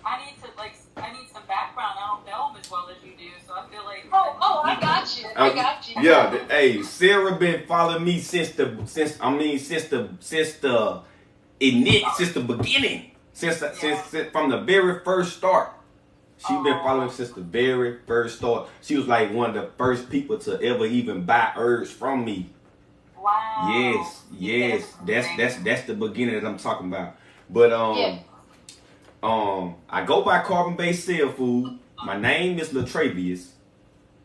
I need some background. I don't know him as well as you do, so I feel like. I got you. I got you. Yeah, hey, Sarah been following me since the beginning, since from the very first start. She been following since the very first start. She was like one of the first people to ever even buy herbs from me. Wow. Yes. That's the beginning that I'm talking about. But I go by Carbon-Based Cellfood. My name is Latravius.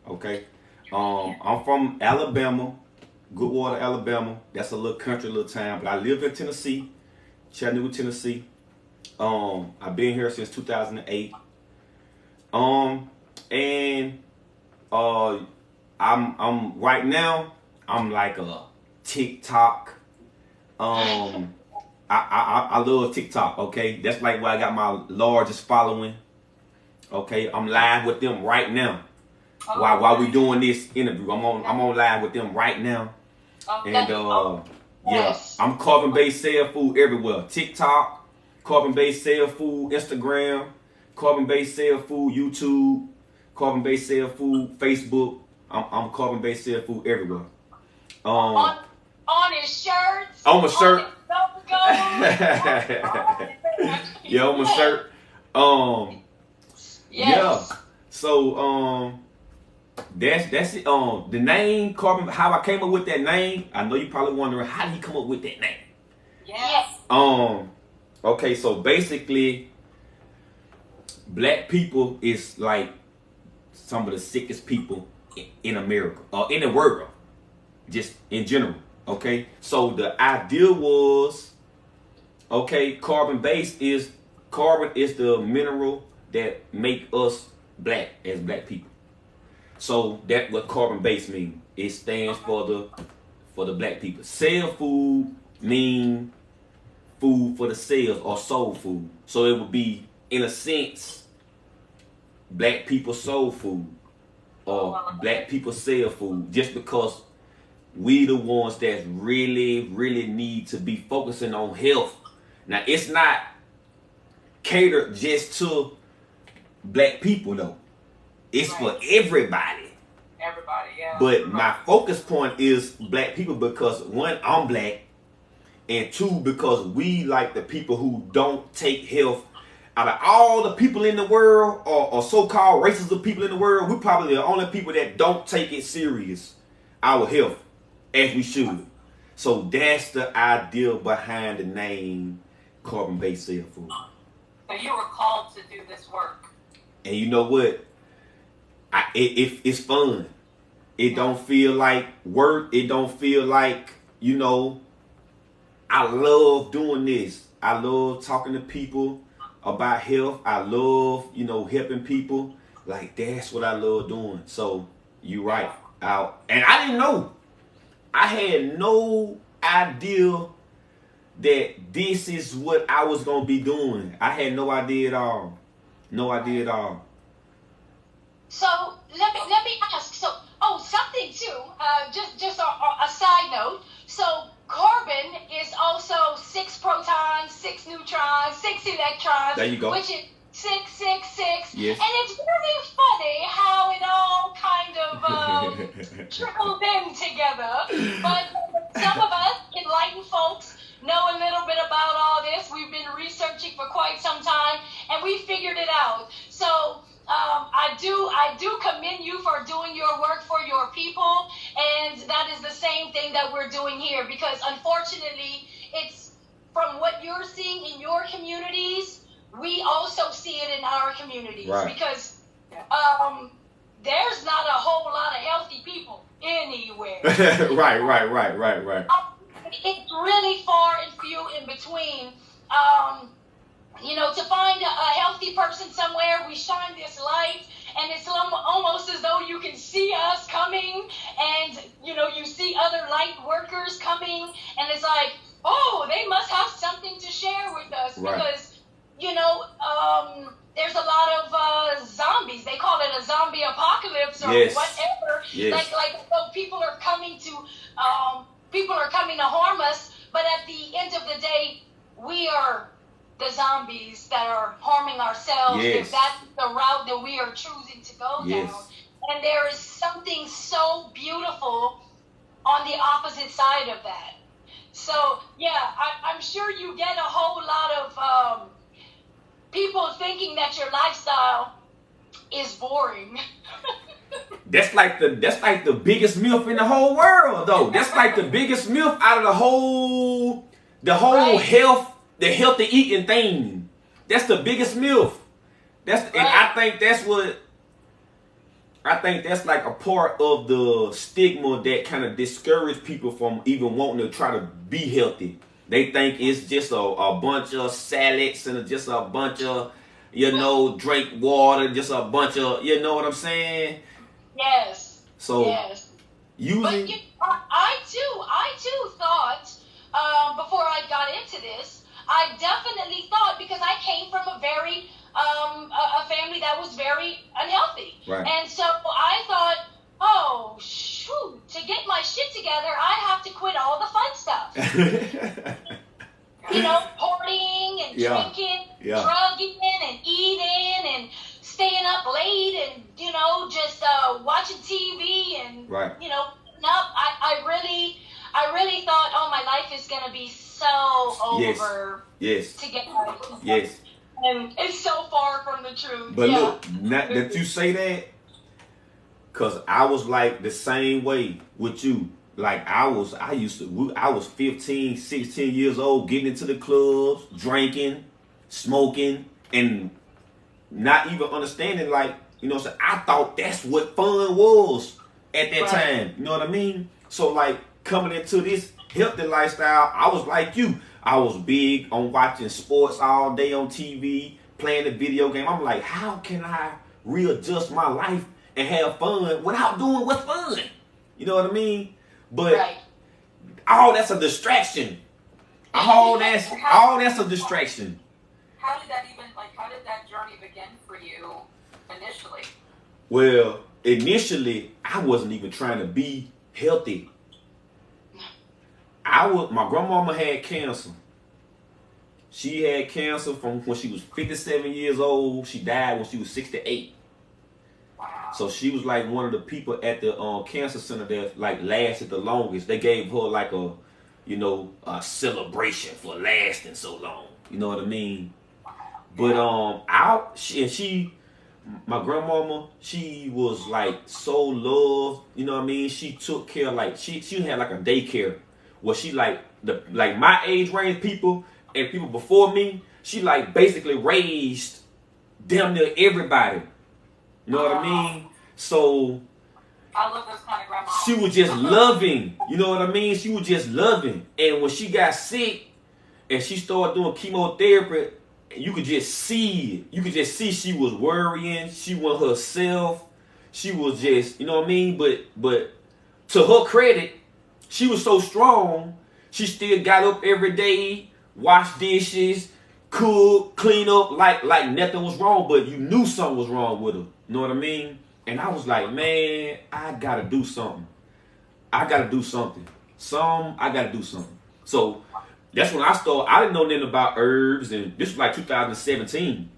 Okay. I'm from Alabama, Goodwater, Alabama. That's a little country, little town. But I live in Tennessee, Chattanooga, Tennessee. I've been here since 2008. I'm right now. I'm like a TikTok. I love TikTok. Okay, that's like where I got my largest following. Okay, I'm live with them right now. While we doing this interview, I'm on live with them right now. And I'm Carbon-Based Cellfood everywhere. TikTok, Carbon-Based Cellfood, Instagram, Carbon-Based Cellfood, YouTube, Carbon-Based Cellfood, Facebook. I'm Carbon-Based Cellfood everywhere. On his shirts. On my shirt. Yeah, on my shirt. Yeah. So that's it. The name Carbon. How I came up with that name? I know you probably wondering how did he come up with that name? Yes. Okay, so basically, black people is like some of the sickest people in America or in the world, just in general. Okay, so the idea was, okay, carbon is the mineral that make us black as black people. So that's what carbon based means. It stands for the black people. Cell food mean food for the cells or soul food. So it would be, in a sense, black people soul food or black people cell food, just because we the ones that really, really need to be focusing on health. Now, it's not catered just to black people, though. It's for everybody. Everybody, yeah. But my focus point is black people because, one, I'm black, and two, because we like the people who don't take health. Out of all the people in the world, or so-called races of people in the world, we probably the only people that don't take it serious, our health, as we should. So that's the idea behind the name Carbon-Based Cellfood. So you were called to do this work. And you know what? It's fun. It don't feel like work. It don't feel like, I love doing this. I love talking to people about health. I love, helping people. Like, that's what I love doing. So, you right. And I didn't know. I had no idea that this is what I was going to be doing. I had no idea at all. No idea at all. So let me ask. So something too. Just a side note. So carbon is also 6 protons, 6 neutrons, 6 electrons. There you go. Which is 666. Yes. And it's really funny how it all kind of trickled in together. But some of us enlightened folks know a little bit about all this. We've been researching for quite some time, and we figured it out. So I do commend you for doing your work for your people, and that is the same thing that we're doing here, because unfortunately, it's from what you're seeing in your communities, we also see it in our communities. Right. Because there's not a whole lot of healthy people anywhere. Right. It's really far and few in between. To find a healthy person somewhere, we shine this light, and it's almost as though you can see us coming, and, you see other light workers coming, and it's like, oh, they must have something to share with us, right. Because, there's a lot of zombies. They call it a zombie apocalypse or whatever. Yes. Like so people are coming to harm us, but at the end of the day, we are the zombies that are harming ourselves. ourselves Yes. if that's the route that we are choosing to go Yes. down. And there is something so beautiful on the opposite side of that. So, yeah, I'm sure you get a whole lot of people thinking that your lifestyle is boring. That's like the biggest myth in the whole world, though. That's like the biggest myth out of the whole Right. health, the healthy eating thing. That's the biggest myth. And I think that's like a part of the stigma that kind of discourage people from even wanting to try to be healthy. They think it's just a bunch of salads and just a bunch of, drink water, just a bunch of, you know what I'm saying? Yes. So Yes. using, But I too thought, before I got into this, I definitely thought, because I came from a very, a family that was very unhealthy. Right. And so I thought, oh, shoot, to get my shit together, I have to quit all the fun stuff. Partying and drinking, drugging and eating and staying up late and, just watching TV and, Right. I really thought, oh, my life is going to be so over Yes. to get Yes. And it's so far from the truth. But look, not that you say that, because I was like the same way with you. Like I was 15, 16 years old, getting into the clubs, drinking, smoking, and not even understanding, like, so I thought that's what fun was at that time. You know what I mean? So like coming into this healthy lifestyle, I was like you. I was big on watching sports all day on TV, playing the video game. I'm like, how can I readjust my life and have fun without doing what's fun? You know what I mean? But all that's a distraction. All that's a distraction. How did that journey begin for you initially? Well, initially, I wasn't even trying to be healthy. My grandmama had cancer. She had cancer from when she was 57 years old. She died when she was 68. Wow. So she was like one of the people at the cancer center that like lasted the longest. They gave her like a celebration for lasting so long. You know what I mean? But my grandmama, she was like so loved. You know what I mean? She took care, like she had like a daycare where she like my age range people and people before me. She like basically raised damn near everybody. You know what I mean? So I love those kind of grandmas. she was just loving. You know what I mean? She was just loving. And when she got sick and she started doing chemotherapy, you could just see it. You could just see she was worrying. She wasn't herself. She was just, you know what I mean? But to her credit, she was so strong. She still got up every day, washed dishes, cook, clean up like nothing was wrong. But you knew something was wrong with her. You know what I mean? And I was like, man, I gotta do something. I gotta do something. So that's when I started. I didn't know nothing about herbs, and this was like 2017,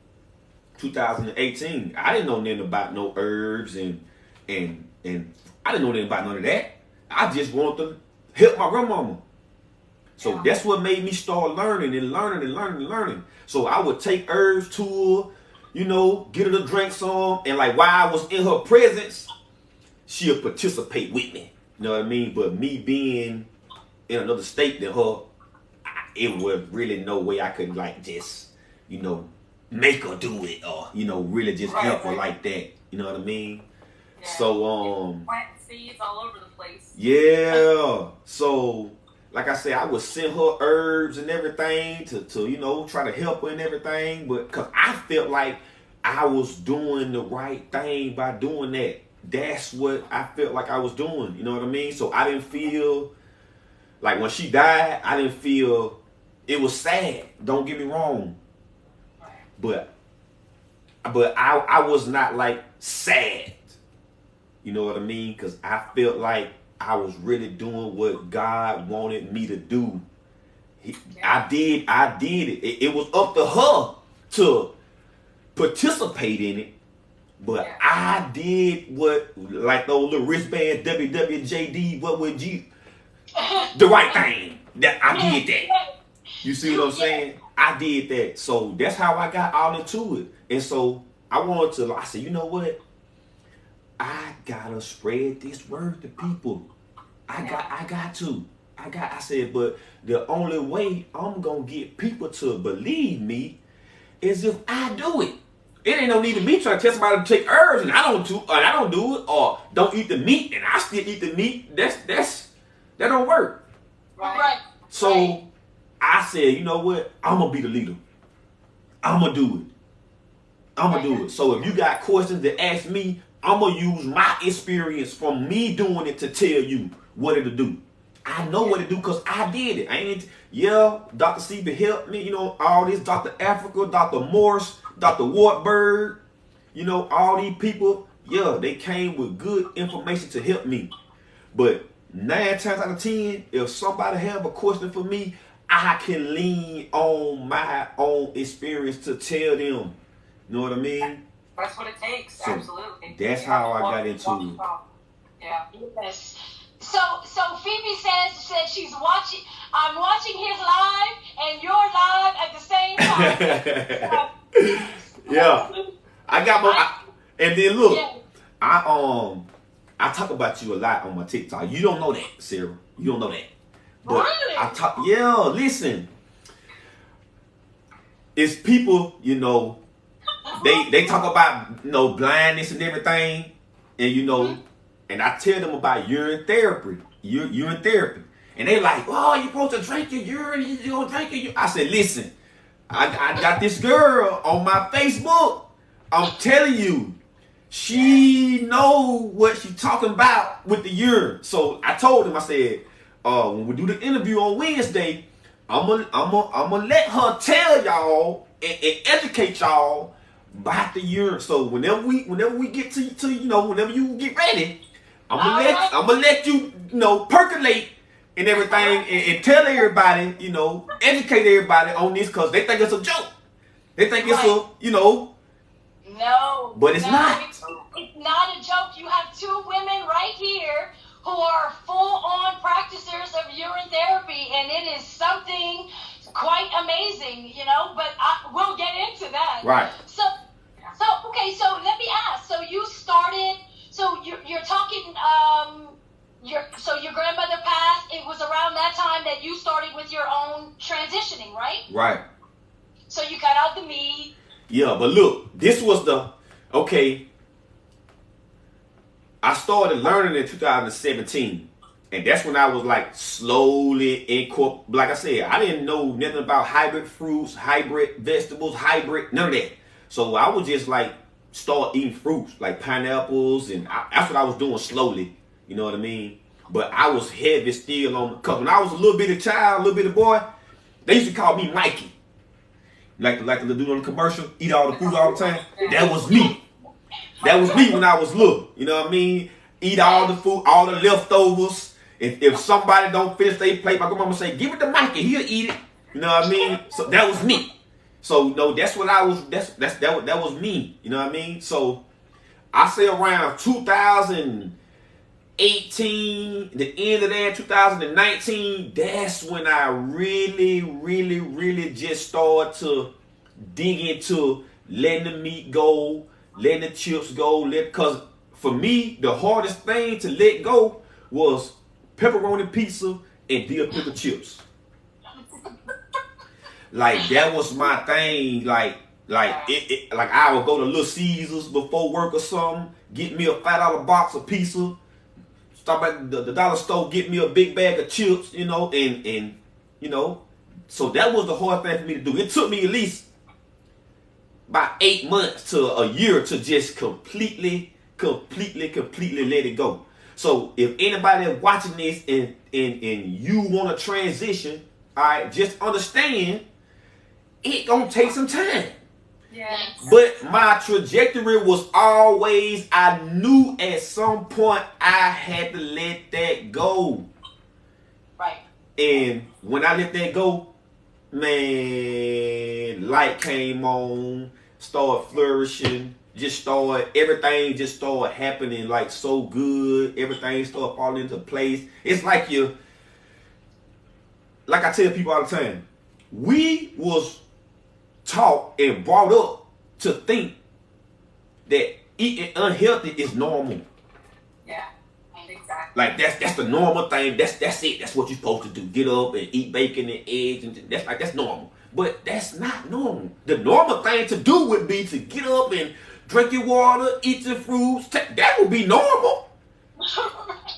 2018. I didn't know nothing about no herbs, and I didn't know nothing about none of that. I just wanted to help my grandmama. So that's what made me start learning. So I would take herbs to her, get her to drink some, and like while I was in her presence, she'll participate with me. You know what I mean? But me being in another state than her, it was really no way I could like just, make her do it or, really just help her like that. You know what I mean? Yeah. So, plant seeds all over the place. Yeah. So, like I said, I would send her herbs and everything to try to help her and everything. But because I felt like I was doing the right thing by doing that. That's what I felt like I was doing. You know what I mean? So I didn't feel like when she died, I didn't feel it was sad. Don't get me wrong. But I was not like sad. You know what I mean? Because I felt like I was really doing what God wanted me to do. I did it. It was up to her participate in it, but I did what, like those little wristband WWJD, what would you, the right thing. That I did that. You see what I'm saying? I did that. So that's how I got all into it. And so I said, you know what? I gotta spread this word to people. I said, but the only way I'm gonna get people to believe me is if I do it. It ain't no need of me trying to tell somebody to take herbs and I don't do it, or don't eat the meat and I still eat the meat. That don't work. Right. So I said, you know what? I'm gonna be the leader. I'm gonna do it. So if you got questions to ask me, I'm gonna use my experience from me doing it to tell you what it'll do. I know what to do because I did it. Dr. Seaver helped me, all this, Dr. Africa, Dr. Morris, Dr. Wartburg, all these people, they came with good information to help me. But 9 times out of 10, if somebody have a question for me, I can lean on my own experience to tell them. You know what I mean? That's what it takes. So absolutely. That's how I got into it. Yeah. Yes. So Phoebe says she's watching. I'm watching his live and your live at the same time. Yeah. I got my. And then look, I talk about you a lot on my TikTok. You don't know that, Sarah. You don't know that. But really? I talk. Yeah. Listen. It's people. They talk about blindness and everything, and and I tell them about urine therapy, and they like, oh, you supposed to drink your urine, you gonna drink your urine. I said, listen, I got this girl on my Facebook. I'm telling you, she know what she talking about with the urine. So I told him, I said, when we do the interview on Wednesday, I'm gonna let her tell y'all and educate y'all about the urine. So whenever we get to whenever you get ready, I'm gonna let you percolate and everything and tell everybody, educate everybody on this because they think it's a joke. They think it's No. But it's not. It's not a joke. You have 2 women right here who are full-on practitioners of urine therapy, and it is something quite amazing, but we'll get into that. Right. So okay, so let me ask. So you started, so you're talking, your grandmother passed. It was around that time that you started with your own transitioning, right? Right. So you cut out the meat. Yeah, but look, this was I started learning in 2017. And that's when I was like slowly like I said, I didn't know nothing about hybrid fruits, hybrid vegetables, none of that. So I would just like start eating fruits like pineapples, and that's what I was doing slowly. You know what I mean? But I was heavy still on, because when I was a little bitty child, little bitty boy, they used to call me Mikey. Like the dude on the commercial, eat all the food all the time. That was me. That was me when I was little. You know what I mean? Eat all the food, all the leftovers. If somebody don't finish their plate, my grandmama say, give it to Mikey, he'll eat it. You know what I mean? So that was me. So no, that's what I was. That was me. You know what I mean? So I say around 2018, the end of that, 2019. That's when I really just started to dig into letting the meat go, letting the chips go. Because for me, the hardest thing to let go was pepperoni pizza and dill pickle chips. Like that was my thing. Like I would go to Little Caesars before work or something, get me a $5 box of pizza, stop at the dollar store, get me a big bag of chips, and so that was the hard thing for me to do. It took me at least about 8 months to a year to just completely let it go. So if anybody is watching this and you want to transition, all right, just understand it gonna take some time. Yes. But my trajectory was always, I knew at some point I had to let that go. Right. And when I let that go, man, light came on, started flourishing. Everything just started happening like so good. Everything started falling into place. It's like like I tell people all the time, we was taught and brought up to think that eating unhealthy is normal. Yeah, exactly. Like that's the normal thing. That's it. That's what you're supposed to do. Get up and eat bacon and eggs, and that's normal. But that's not normal. The normal thing to do would be to get up and drink your water, eat your fruits. That would be normal.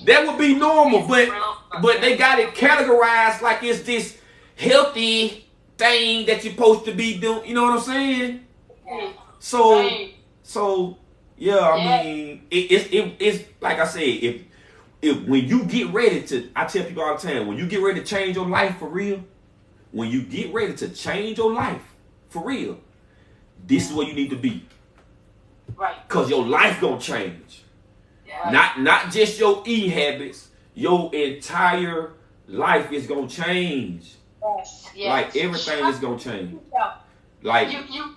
That would be normal. But they got it categorized like it's this healthy thing that you're supposed to be doing. You know what I'm saying? So yeah. I mean, it's like I said. If when you get ready to, I tell people all the time, when you get ready to change your life for real, when you get ready to change your life for real, this is where you need to be. Right. Cause your life gonna change. Yeah. Not just your eating habits. Your entire life is gonna change. Yes. Like everything is gonna change. Yeah. Like you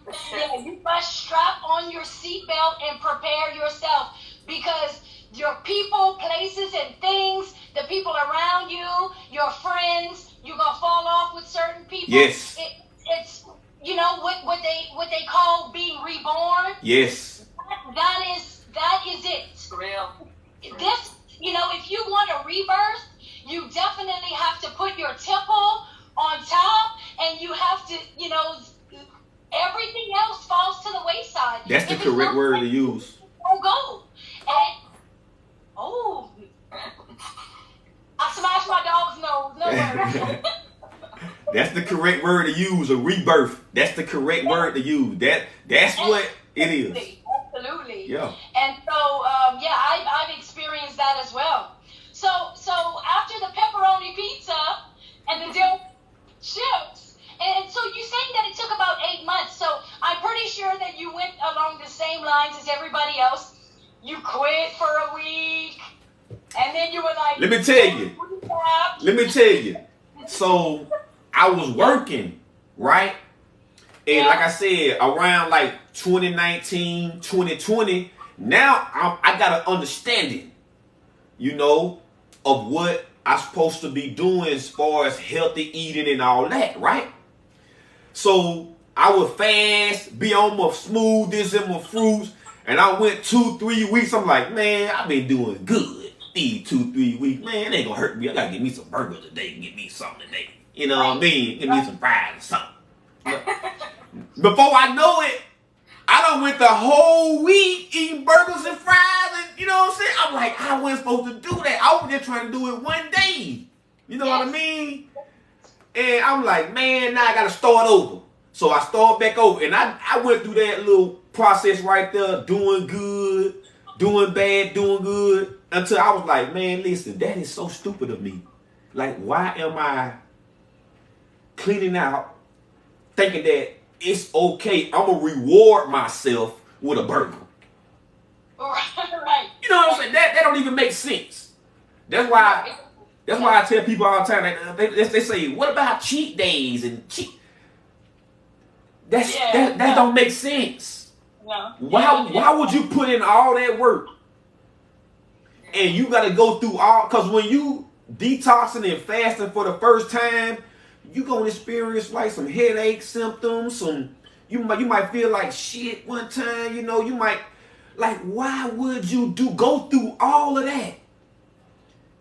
must strap on your seatbelt and prepare yourself, because your people, places, and things, the people around you, your friends, you're gonna fall off with certain people. Yes. It's what they call being reborn. yes. That is it. Real. This, if you want a rebirth, you definitely have to put your temple on top, and you have to, everything else falls to the wayside. That's the correct word to use. Don't go. And I smashed my dog's nose. No worries. That's the correct word to use, a rebirth. That's the correct word to use. That's what it is. Absolutely. Yeah. And so, I've experienced that as well. So after the pepperoni pizza and the dill chips, and so you're saying that it took about 8 months. So I'm pretty sure that you went along the same lines as everybody else. You quit for a week, and then you were like, Let me tell you. So I was working, right? And like I said, around like 2019, 2020, now I got an understanding, of what I'm supposed to be doing as far as healthy eating and all that, right? So I would fast, be on my smoothies and my fruits, and I went 2-3 weeks. I'm like, man, I've been doing good. These 2-3 weeks, man, it ain't gonna hurt me. I gotta get me some burgers today and get me something today. You know what I mean? Give me some fries or something. Before I know it, I done went the whole week eating burgers and fries, and you know what I'm saying? I'm like, I wasn't supposed to do that. I was just trying to do it one day. You know what I mean? And I'm like, man, now I gotta start over. So I started back over, and I went through that little process right there, doing good, doing bad, doing good, until I was like, man, listen, that is so stupid of me. Like, why am I cleaning out, thinking that it's okay, I'm gonna reward myself with a burger? Right. You know what I'm saying? That don't even make sense. That's why I tell people all the time, they say, what about cheat days and cheat? That don't make sense. No. Why would you put in all that work? And you gotta go through because when you detoxing and fasting for the first time, you gonna experience like some headache symptoms, you might feel like shit one time, you might, like, why would you go through all of that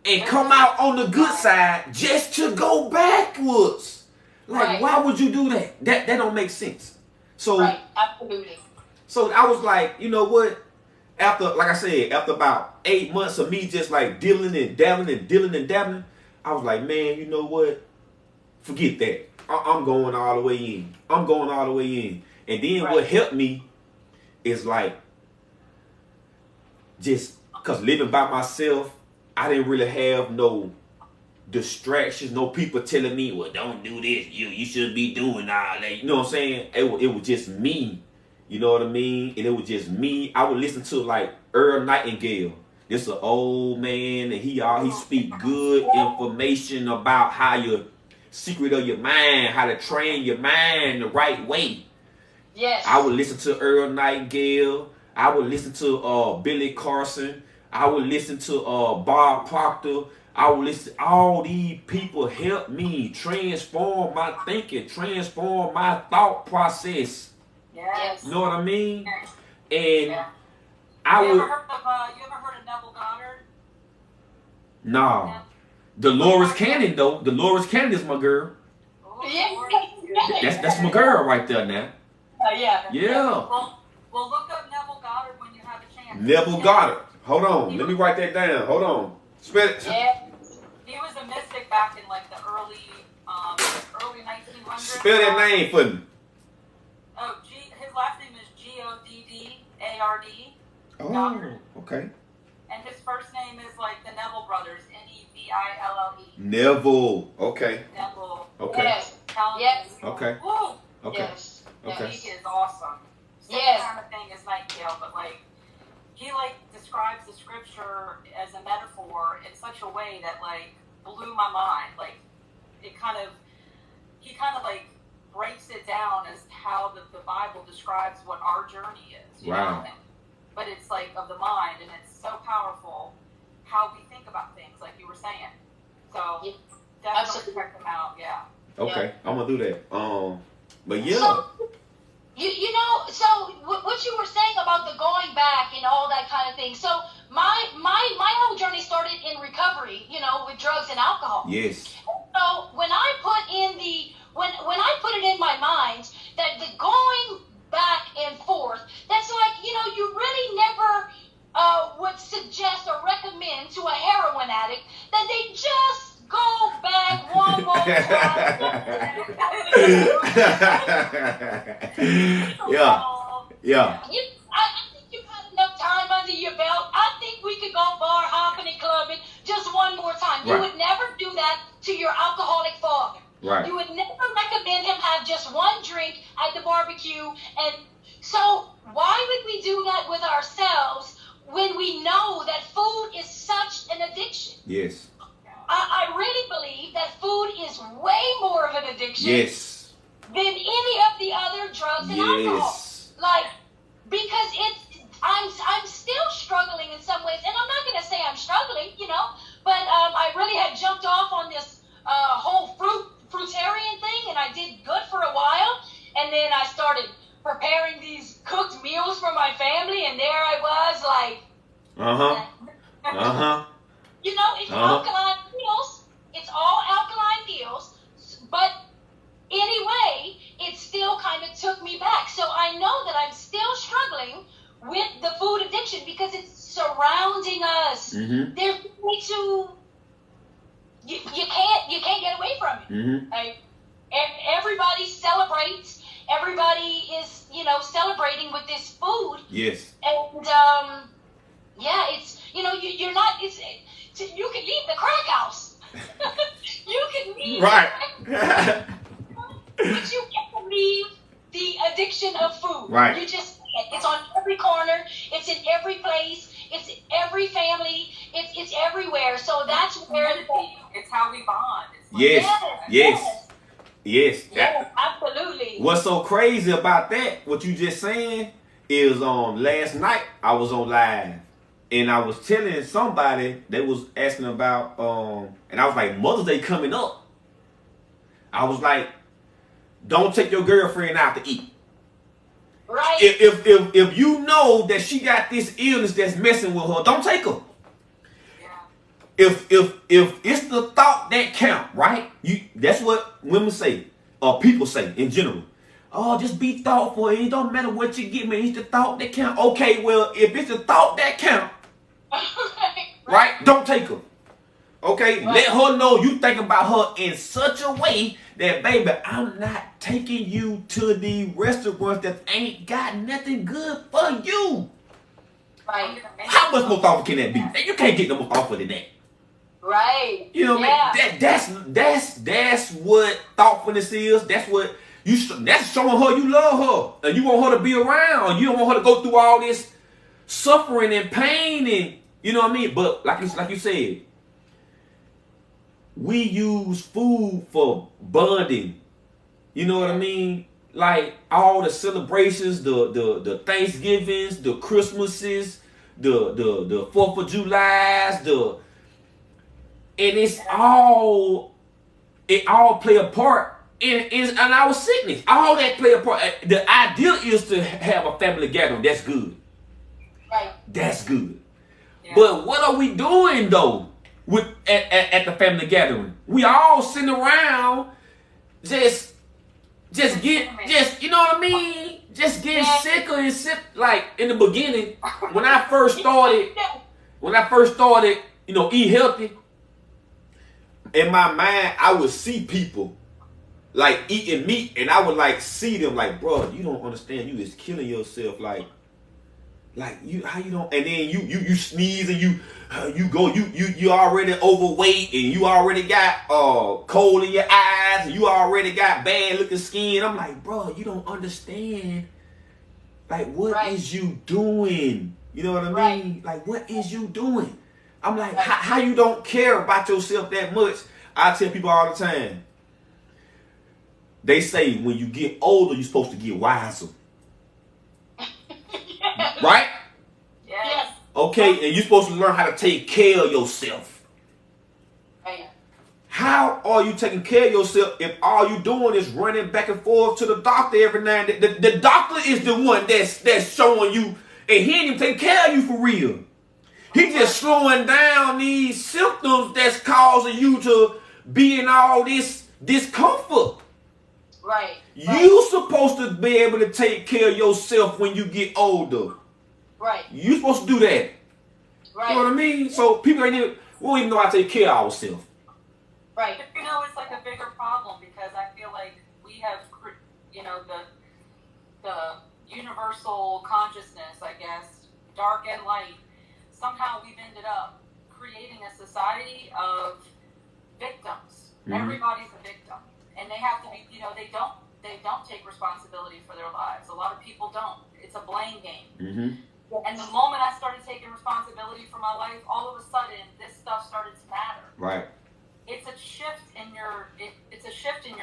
and come out on the good side just to go backwards? Like, why would you do that? That don't make sense. So, absolutely. So I was like, you know what? After about 8 months of me just like diddling and dabbling, I was like, man, you know what? Forget that. I'm going all the way in. And then what helped me is like, just because living by myself, I didn't really have no distractions, no people telling me, well, don't do this, you should be doing all that. You know what I'm saying? It was just me. You know what I mean? And it was just me. I would listen to like Earl Nightingale. This is an old man, and he speak good information about how your secret of your mind, how to train your mind the right way. Yes. I would listen to Earl Nightingale. I would listen to Billy Carson. I would listen to Bob Proctor. I would listen. All these people helped me transform my thinking, transform my thought process. Yes. You know what I mean? Yes. And Yeah. I You would. ever heard of Neville Goddard? Nah. Yeah. Dolores Cannon though. Dolores Cannon is my girl. Oh, Yeah. Lord. That's my girl right there now. Yeah. Yeah. Well, look up Neville Goddard when you have a chance. Neville Goddard. Hold on. Let me write that down. Hold on. Spell it. Yeah. He was a mystic back in like the early 1900s. Spell that name for me. Oh, his last name is Goddard. Oh, okay. And his first name is like the Neville brothers. Neville. Neville. Okay. Neville. Okay. Yes. Telling Yes. you. Okay. Woo! Okay. Yes. Okay. He is awesome. Same Yes. kind of thing as Nightingale, but like he like describes the scripture as a metaphor in such a way that like blew my mind. Like he kind of like breaks it down as how the Bible describes what our journey is. You Wow. know? But it's like of the mind, and it's so powerful how we think about things, like you were saying. So Yeah. definitely Absolutely. check them out. Yeah. Okay. I'm gonna do that. But yeah. So, you know, so what you were saying about the going back and all that kind of thing. So my whole journey started in recovery, you know, with drugs and alcohol. Yes. So when I put it in my mind that the going back and forth, that's like, you know, you really never would suggest or recommend to a heroin addict that they just go back one more time. Yeah. I think you've had enough time under your belt. I think we could go bar hopping and clubbing just one more time. You Right. would never do that to your alcoholic father. Right. You would never recommend him have just one drink at the barbecue. And so why would we do that with ourselves when we know that food is such an addiction? Yes. I really believe that food is way more of an addiction Yes. than any of the other drugs and alcohol. Yes. Like, because I'm still struggling in some ways, and I'm not going to say I'm struggling, you know, but I really had jumped off on this whole fruitarian thing, and I did good for a while, and then I started preparing these cooked meals for my family, and there I was, like, you know, it's alkaline meals. It's all alkaline meals, but anyway, it still kind of took me back. So I know that I'm still struggling with the food addiction because it's surrounding us. Mm-hmm. There's way too. You can't get away from it. Mm-hmm. Like, everybody celebrates. Everybody is, you know, celebrating with this food. Yes. And yeah, it's, you know, you're not. You can leave the crack house. You can leave. Right. But you can't leave the addiction of food. Right. You just can't. It's on every corner. It's in every place. It's in every family. It's everywhere. So that's where It's how we bond. It's like, Yes. Yes. Yes, absolutely. What's so crazy about that, what you just saying, is last night I was on live and I was telling somebody that was asking about and I was like, Mother's Day coming up. I was like, don't take your girlfriend out to eat. Right. If you know that she got this illness that's messing with her, don't take her. If it's the thought that count, right? That's what women say, or people say in general. Oh, just be thoughtful. It don't matter what you get me. It's the thought that count. Okay, well, if it's the thought that count, right? Don't take her. Okay, right. Let her know you think about her in such a way that, baby, I'm not taking you to the restaurants that ain't got nothing good for you. Right. How much more thoughtful can that be? You can't get no more thoughtful than that. Right. You know what I mean? That's what thoughtfulness is. That's what that's showing her you love her and you want her to be around. You don't want her to go through all this suffering and pain and you know what I mean. But like you said, we use food for bonding. You know what I mean? like all the celebrations, the Thanksgivings, the Christmases, the 4th of July's, and it all play a part in our sickness. All that play a part. The idea is to have a family gathering. That's good. Right. That's good. Yeah. But what are we doing though at the family gathering? We all sitting around just you know what I mean? Just getting sicker and sick. Like in the beginning, when I first started, eat healthy, in my mind, I would see people like eating meat, and I would like see them like, bro, you don't understand. You is killing yourself. Like you, how you don't? And then you sneeze and you already overweight, and you already got cold in your eyes, and you already got bad looking skin. I'm like, bro, you don't understand. Like, what is you doing? You know what I mean? Like, what is you doing? I'm like, how you don't care about yourself that much? I tell people all the time. They say when you get older, you're supposed to get wiser. Right? Yes. Okay, and you're supposed to learn how to take care of yourself. Right. How are you taking care of yourself if all you doing is running back and forth to the doctor every now and then? The doctor is the one that's showing you, and he ain't even taking care of you for real. He just slowing down these symptoms that's causing you to be in all this discomfort. Right. You supposed to be able to take care of yourself when you get older. Right. You supposed to do that. Right. You know what I mean? So people we don't even know how to take care of ourselves. Right. You know, it's like a bigger problem because I feel like we have, you know, the universal consciousness, I guess, dark and light. Somehow we've ended up creating a society of victims. Mm-hmm. Everybody's a victim, and they have to be. You know, they don't take responsibility for their lives. A lot of people don't. It's a blame game. Mm-hmm. And the moment I started taking responsibility for my life, all of a sudden this stuff started to matter. Right. It's a shift in your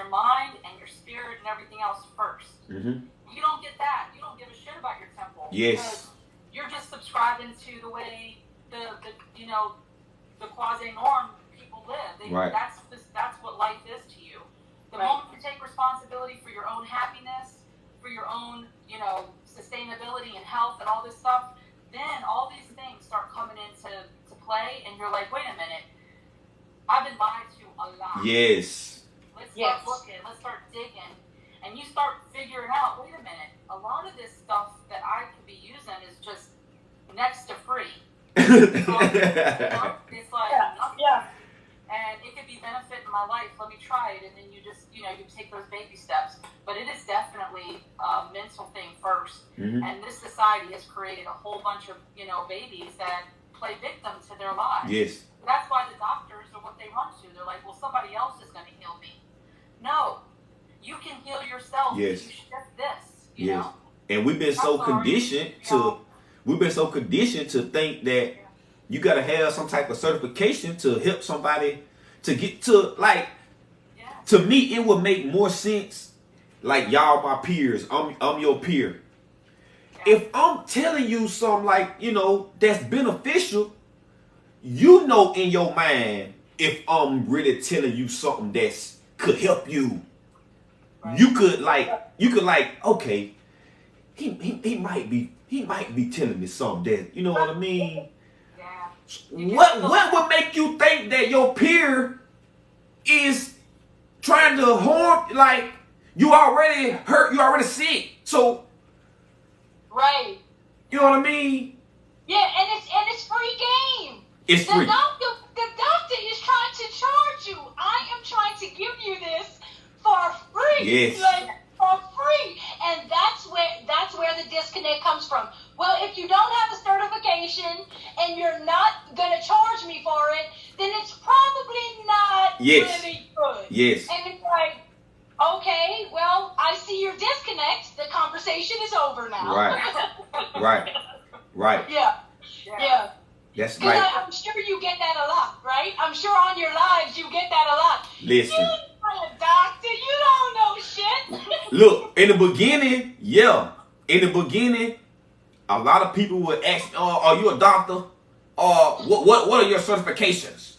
mind and your spirit and everything else first. Mm-hmm. You don't get that. You don't give a shit about your temple. Yes. Because you're just subscribing to the way the quasi-norm people live. Right. That's what life is to you. The moment you take responsibility for your own happiness, for your own, sustainability and health and all this stuff, then all these things start coming into play, and you're like, wait a minute, I've been lied to a lot. Yes. Let's start looking. Let's start digging. And you start figuring out, wait a minute, a lot of this stuff that I could be using is just next to free. It's like nothing. Yeah. And it could be benefit in my life. Let me try it. And then you just, you take those baby steps. But it is definitely a mental thing first. Mm-hmm. And this society has created a whole bunch of, babies that play victim to their lives. Yes. That's why the doctors are what they run to. They're like, well, somebody else is going to heal me. No. You can heal yourself. Yes. You shift this, you yes. know? And we've been so conditioned to think that you got to have some type of certification to help somebody to get to, like, to me, it would make more sense, like, y'all my peers, I'm your peer. Yeah. If I'm telling you something, like, that's beneficial, in your mind, if I'm really telling you something that's could help you, right. you could okay, he might be telling me something that, you know what I mean? Yeah. What would make you think that your peer is trying to harm, like, you already hurt, you already sick, so right, you know what I mean? Yeah, and it's free game. It's free. The doctor is trying to charge you. I am trying to give you this for free. Yes. Like, for free. And that's where the disconnect comes from. Well, if you don't have a certification and you're not gonna charge me for it, then it's probably not really good. Yes. And it's like, okay, well, I see your disconnect. The conversation is over now. Right. Yeah. That's right. right. I'm sure you get that a lot, right? I'm sure on your lives you get that a lot. Listen. You're not a doctor. You don't know shit. Look, in the beginning, a lot of people would ask, "Oh, are you a doctor? What are your certifications?"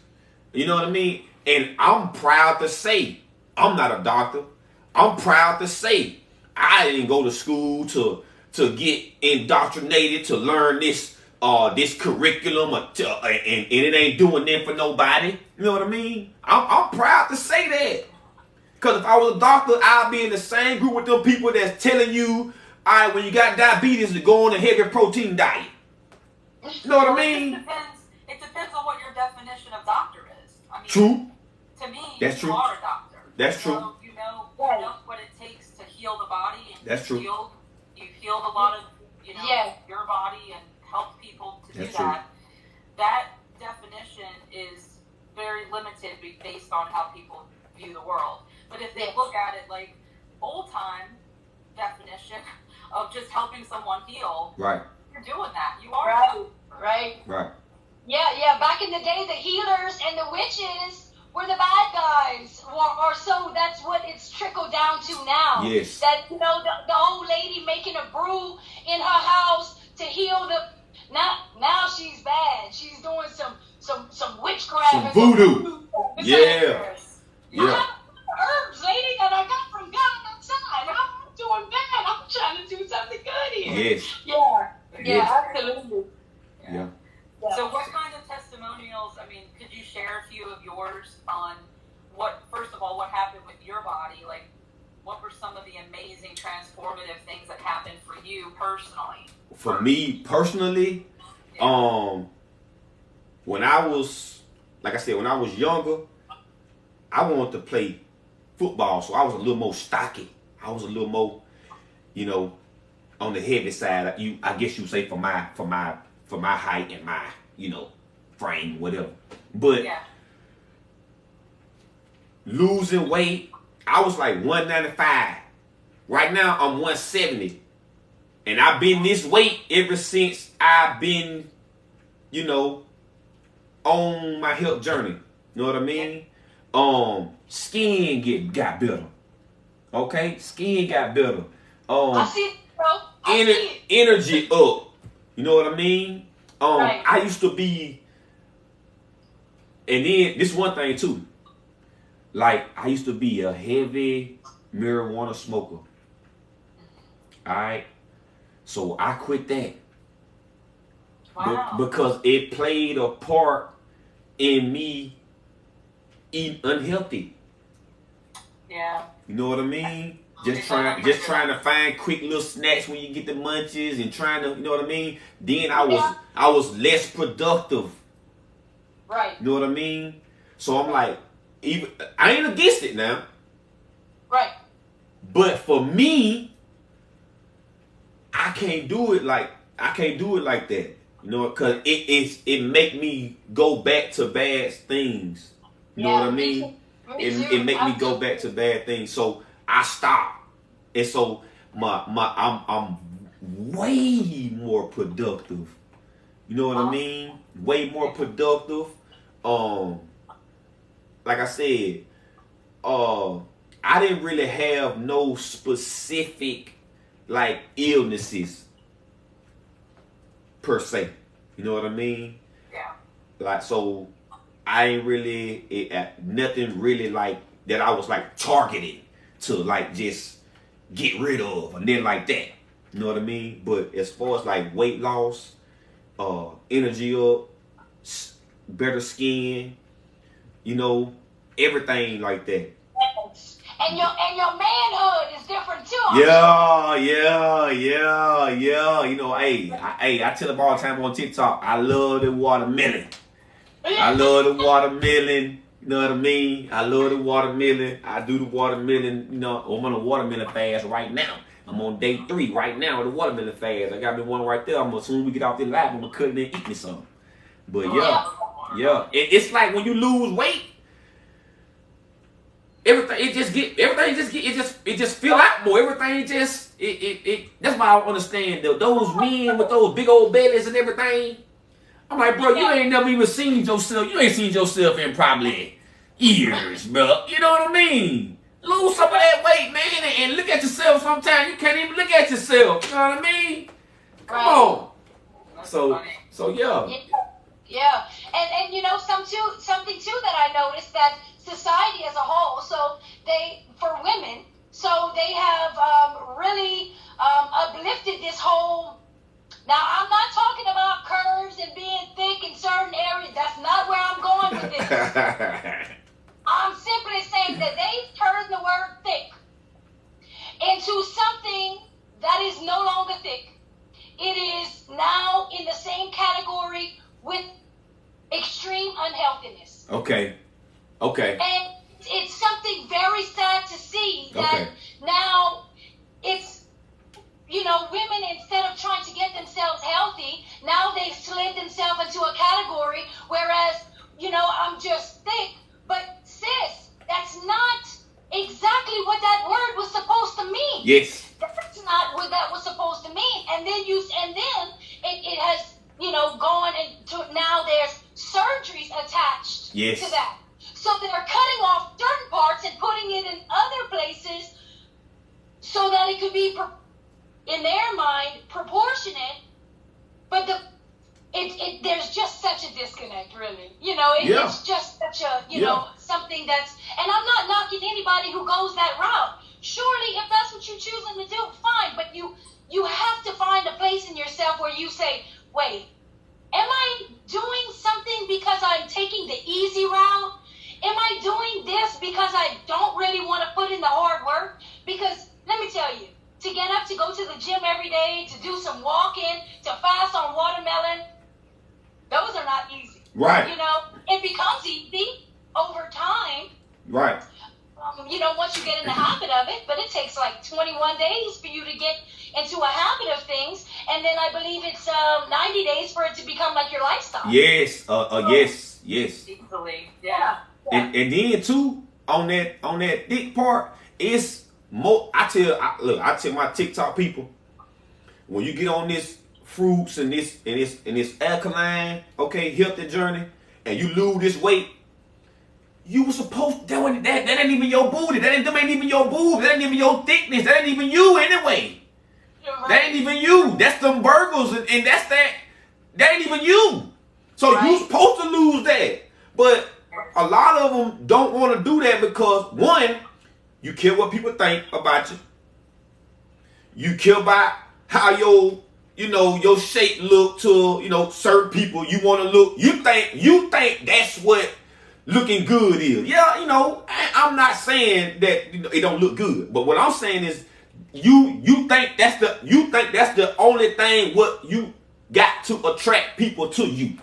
You know what I mean? And I'm proud to say I'm not a doctor. I'm proud to say I didn't go to school to get indoctrinated to learn this curriculum and it ain't doing that for nobody. You know what I mean? I'm proud to say that. Because if I was a doctor, I'd be in the same group with them people that's telling you, all right, when you got diabetes, to go on a heavy protein diet. You know what I mean? It depends on what your definition of doctor is. I mean, true. To me, that's you true. are a doctor. That's true. So you know what it takes to heal the body. And that's true. You've healed a lot of, your body and helped people to that's do true. that. That definition is very limited based on how people view the world. But if they look at it like old time definition of just helping someone heal, right? You're doing that. You are right. Yeah. Back in the day, the healers and the witches were the bad guys, or so that's what it's trickled down to now. Yes. That the old lady making a brew in her house to heal the. Now she's bad. She's doing some witchcraft. Some voodoo. Yeah. Herbs, lady, that I got from God outside. I'm doing bad. I'm trying to do something good here. Yes. Yeah, absolutely. Yeah. So what kind of testimonials, could you share a few of yours on first of all, what happened with your body? Like, what were some of the amazing transformative things that happened for you personally? For me personally, when I was younger, I wanted to play football, so I was a little more stocky. I was a little more, on the heavy side. I guess you say for my height and my, frame, whatever. But losing weight, I was like 195. Right now I'm 170. And I've been this weight ever since I've been, on my health journey. You know what I mean? Skin got better. Okay? Skin got better. I see it, bro. Energy up. You know what I mean? Right. I used to be, and then this one thing too. Like, I used to be a heavy marijuana smoker. Alright? So I quit that. Wow. Because it played a part in me eating unhealthy. Yeah. You know what I mean? Just trying to find quick little snacks when you get the munchies and trying to, you know what I mean? Then I was less productive. Right. You know what I mean? So I'm like, I ain't against it now. Right. But for me, I can't do it like that. You know, cause it make me go back to bad things. You know what I mean? It make me go back to bad things. So I stopped. And so I'm way more productive. You know what I mean? Way more productive. Like I said, I didn't really have no specific like illnesses per se. You know what I mean? Yeah. Like, so I ain't really nothing really like that I was like targeted to like just get rid of and then like that. You know what I mean? But as far as like weight loss, energy up, better skin, everything like that. And your manhood is different too. Yeah. I tell them all the time on TikTok, I love the watermelon. I love the watermelon. You know what I mean? I love the watermelon. I do the watermelon. I'm on a watermelon fast right now. I'm on day 3 right now of the watermelon fast. I got me one right there. As soon as we get off the live, I'm gonna cut it and eat me some. But yeah. It's like when you lose weight, everything just fill out more. Everything just that's why I don't understand those men with those big old bellies and everything. I'm like, bro, you ain't never even seen yourself. You ain't seen yourself in probably years, bro. You know what I mean? Lose some of that weight, man, and look at yourself. Sometimes you can't even look at yourself. You know what I mean? Come on. So yeah. Yeah, and you know something too that I noticed that society as a whole, so for women, so they have really uplifted this whole. Now I'm not talking about curves and being thick in certain areas. That's not where I'm going with this. I'm simply saying that they've turned the word thick into something that is no longer thick. It is now in the same category with extreme unhealthiness. Okay. And it's something very sad to see that now it's, you know, women, instead of trying to get themselves healthy, now they've slid themselves into a category, whereas, you know, I'm just thick. But sis, that's not exactly what that word was supposed to mean. Yes. That's not what that was supposed to mean. And then it has, you know, gone into now there's surgeries attached to that. So they're cutting off certain parts and putting it in other places so that it could be, in their mind, proportionate. But there's just such a disconnect, really. You know, it's just such a, you know, something that's, and I'm not knocking anybody who goes that route. Surely, if that's what you're choosing to do, fine. But you have to find a place in yourself where you say, wait, am I doing something because I'm taking the easy route? Am I doing this because I don't really want to put in the hard work? Because let me tell you, to get up, to go to the gym every day, to do some walking, to fast on watermelon, those are not easy. Right. You know, it becomes easy over time. Right. You know, once you get in the habit of it, but it takes like 21 days for you to get into a habit of things, and then I believe it's 90 days for it to become like your lifestyle. Yes. Yes. Easily. Yeah. And then too, on that thick part, it's more. I tell my TikTok people, when you get on this fruits and this alkaline, healthy journey, and you lose this weight, you were supposed that ain't even your booty. That ain't even your boobs. That ain't even your thickness. That ain't even you anyway. Right. That ain't even you. That's them burgers and that's that. That ain't even you. So you supposed to lose that. But a lot of them don't want to do that because, one, you care what people think about you. You care about how your shape look to, certain people. You want to look. You think that's what looking good is. Yeah, I'm not saying that it don't look good. But what I'm saying is you think that's the only thing what you got to attract people to you.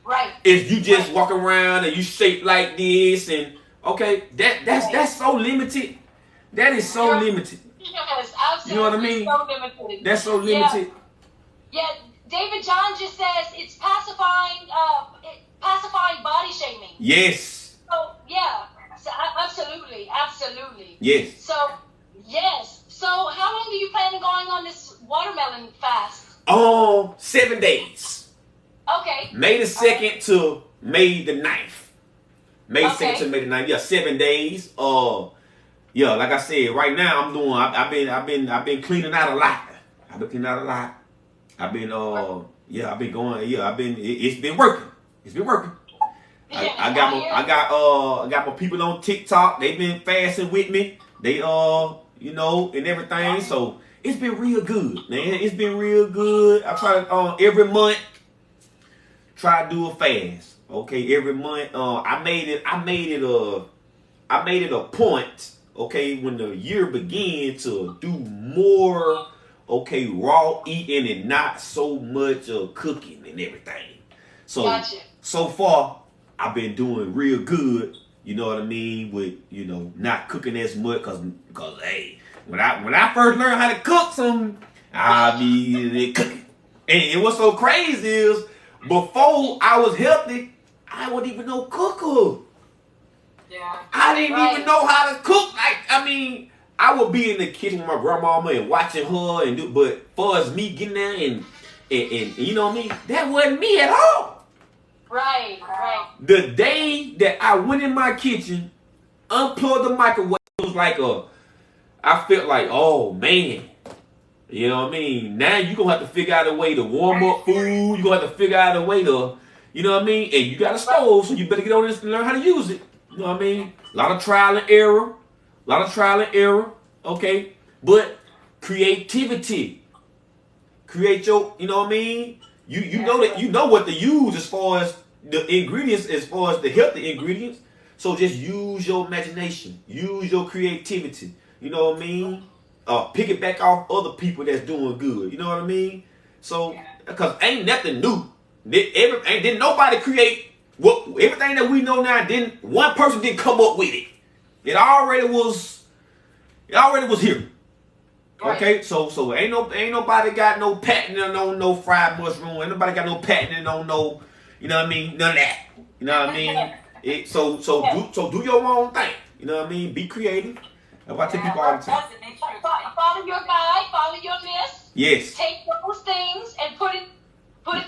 Right. If you just walk around and you shape like this and that's so limited. That is so limited. Yes, absolutely. You know what I mean? So limited. That's so limited. Yeah. David John just says it's pacifying body shaming. Yes. So yeah. So, absolutely. Yes. So yes. So how long do you plan on going on this watermelon fast? 7 days. Okay. May the 2nd to May the 9th. May 2nd to May the 9th. Yeah, 7 days. Yeah, like I said, right now I've been cleaning out a lot. I've been going. Yeah, it's been working. It's been working. I got my people on TikTok. They've been fasting with me. They and everything. So it's been real good, man. It's been real good. I try to every month try to do a fast. Okay, every month. I made it a point. Okay, when the year began to do more. Okay, raw eating and not so much cooking and everything. So gotcha. So far I've been doing real good. You know what I mean? With not cooking as much because hey, when I first learned how to cook something, I be cooking. And what's so crazy is before I was healthy, I wouldn't even know cooker. Yeah. I didn't even know how to cook. I would be in the kitchen with my grandmama and watching her but far as me getting there and you know what I mean, that wasn't me at all. Right. The day that I went in my kitchen, unplugged the microwave, was like I felt like, oh man, you know what I mean? Now you're going to have to figure out a way to warm up food. You're going to have to figure out a way to, you know what I mean? And you got a stove, so you better get on this and learn how to use it. You know what I mean? A lot of trial and error. Okay? But creativity. Create your, you know what I mean? You know that you know what to use as far as the ingredients, as far as the healthy ingredients. So just use your imagination. Use your creativity. You know what I mean? Pick it back off other people that's doing good. You know what I mean? So, because ain't nothing new. Didn't nobody create everything that we know now. One person didn't come up with it. It already was here. Okay, so ain't nobody got no patent on no fried mushroom. Ain't nobody got no patent on no, you know what I mean? None of that. You know what I mean? So do your own thing. You know what I mean? Be creative. I tell people all the time. Follow your guide, follow your list. Yes. Take those things and put it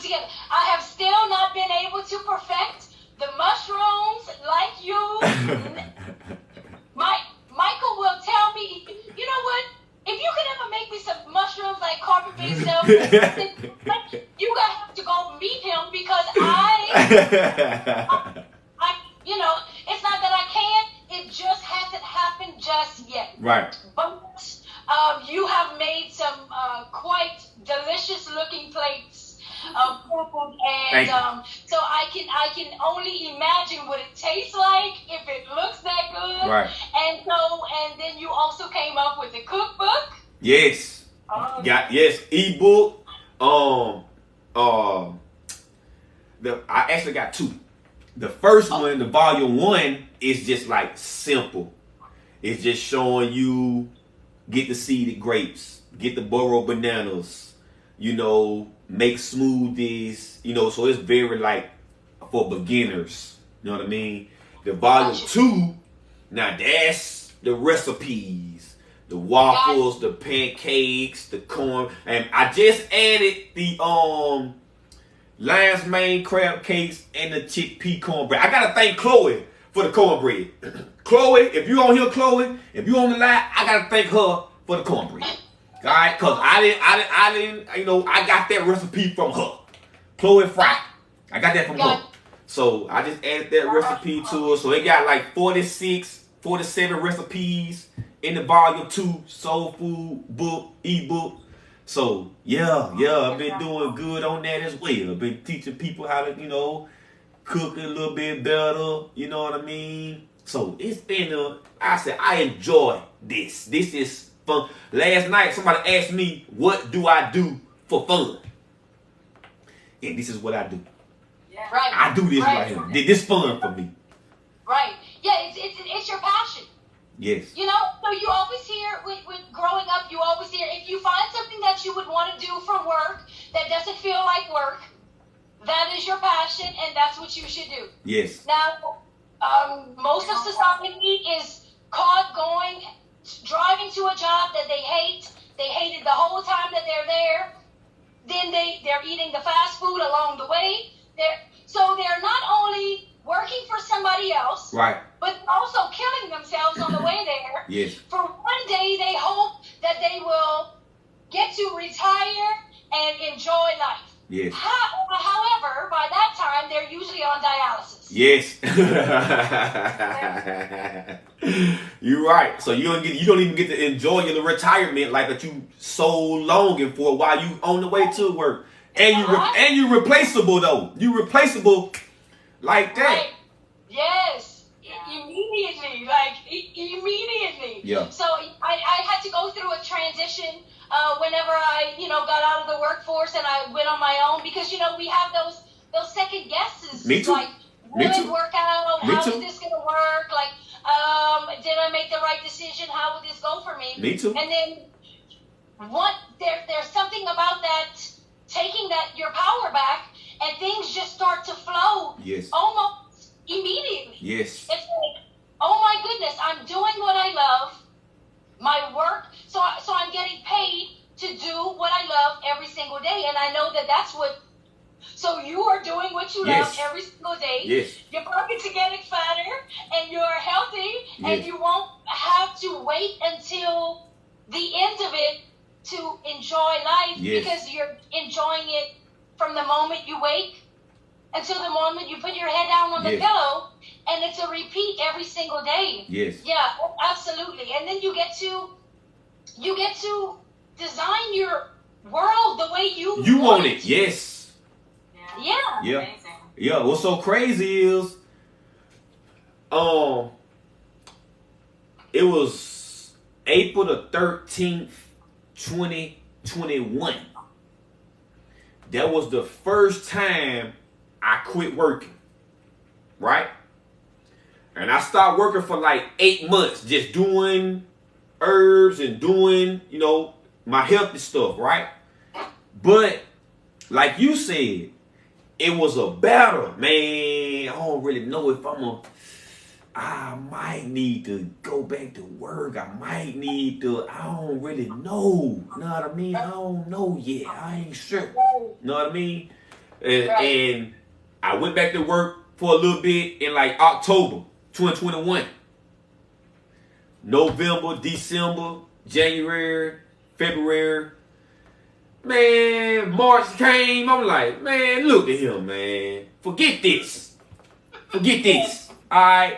together. I have still not been able to perfect the mushrooms like you. Michael will tell me, you know what? If you could ever make me some mushrooms like carbon-based Cellfood, you have to go meet him because I you know, it's not that I can't. It just hasn't happened just yet. Right. But you have made some quite delicious-looking plates of food, and so I can only imagine what it tastes like if it looks that good. Right. And then you also came up with the cookbook. Yes. Ebook. I actually got two. The first one, the volume 1, is just like simple. It's just showing you get the seeded grapes, get the burro bananas, you know, make smoothies, you know, so it's very like for beginners. You know what I mean? The volume 2, now that's the recipes, the waffles, the pancakes, the corn, and I just added the lion's mane crab cakes and the chickpea cornbread. I gotta thank Chloe for the cornbread. Chloe, if you on here, Chloe, if you on the line, I gotta thank her for the cornbread. All right, cause I didn't, you know, I got that recipe from her. Chloe Fry, I got that from her. So I just added that recipe to her. So it got like 46, 47 recipes in the volume 2 soul food book, ebook. So yeah, I've been doing good on that as well. I've been teaching people how to, you know, cook a little bit better. You know what I mean? So it's been I enjoy this. This is fun. Last night somebody asked me, what do I do for fun? And this is what I do. Yeah. Right. I do this right here. This fun for me. Right. Yeah, it's your passion. Yes. You know, so you always hear, when growing up, you always hear, if you find something that you would want to do for work that doesn't feel like work, that is your passion, and that's what you should do. Yes. Now, most of society is caught driving to a job that they hate. They hated the whole time that they're there. Then they're eating the fast food along the way. So they're not only working for somebody else, right, but also killing themselves on the way there. Yes. For one day, they hope that they will get to retire and enjoy life. Yes. However, by that time, they're usually on dialysis. Yes. You're right. So you don't even get to enjoy your retirement like that you so longing for while you on the way to work. And you replaceable though. You replaceable like that. Right. Yes. Immediately. Immediately. Yeah. So I had to go through a transition whenever I, got out of the workforce and I went on my own, because, we have those second guesses. Me too. Like, will it work out? How is this going to work? Like, did I make the right decision? How would this go for me? Me too. And then there's something about that, taking your power back, and things just start to flow. Yes. Almost immediately. Yes. It's like, oh my goodness, I'm doing what I love, my work, so I'm getting paid to do what I love every single day, and I know that that's what So you are doing what you love every single day. Yes. Your pockets are getting fatter, and you're healthy, and you won't have to wait until the end of it to enjoy life because you're enjoying it from the moment you wake until the moment you put your head down on the pillow, and it's a repeat every single day. Yes. Yeah, absolutely. And then you get to design your world the way you want it. Yes. Yeah. Yeah. Amazing. Yeah. What's so crazy is, it was April the 13th, 2021. That was the first time I quit working. Right? And I started working for like 8 months, just doing herbs and doing, my healthy stuff, right? But like you said, it was a battle, man. I don't really know if I might need to go back to work. I don't really know. You know what I mean? I don't know yet. I ain't sure. You know what I mean? And I went back to work for a little bit in like October 2021. November, December, January, February. Man, March came. I'm like, man, look at him, man. Forget this. Alright.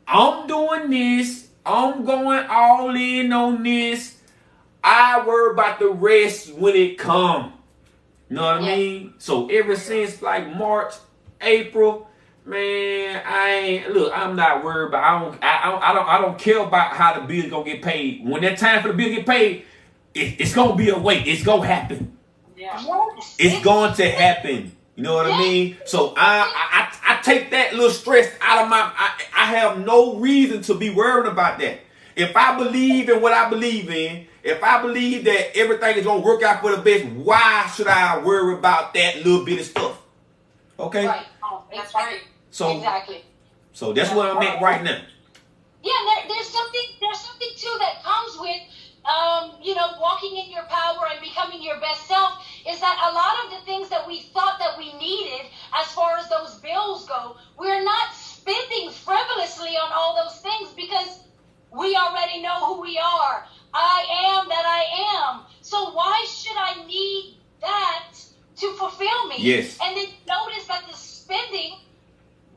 I'm doing this. I'm going all in on this. I worry about the rest when it come. You know what I mean? So ever since like March, April, man, I'm not worried about. I don't care about how the bill's gonna get paid. When that time for the bill to get paid, it's gonna be a wait. It's gonna happen. Yeah. It's going to happen. You know what I mean? So I take that little stress out of I have no reason to be worried about that. If I believe in what I believe in, if I believe that everything is gonna work out for the best, why should I worry about that little bit of stuff? Okay. Right. That's right. So exactly. So that's where I'm at right now. Yeah, there's something too that comes with walking in your power and becoming your best self, is that a lot of the things that we thought that we needed as far as those bills go, we're not spending frivolously on all those things because we already know who we are. I am that I am. So why should I need that to fulfill me? Yes. And then notice that the spending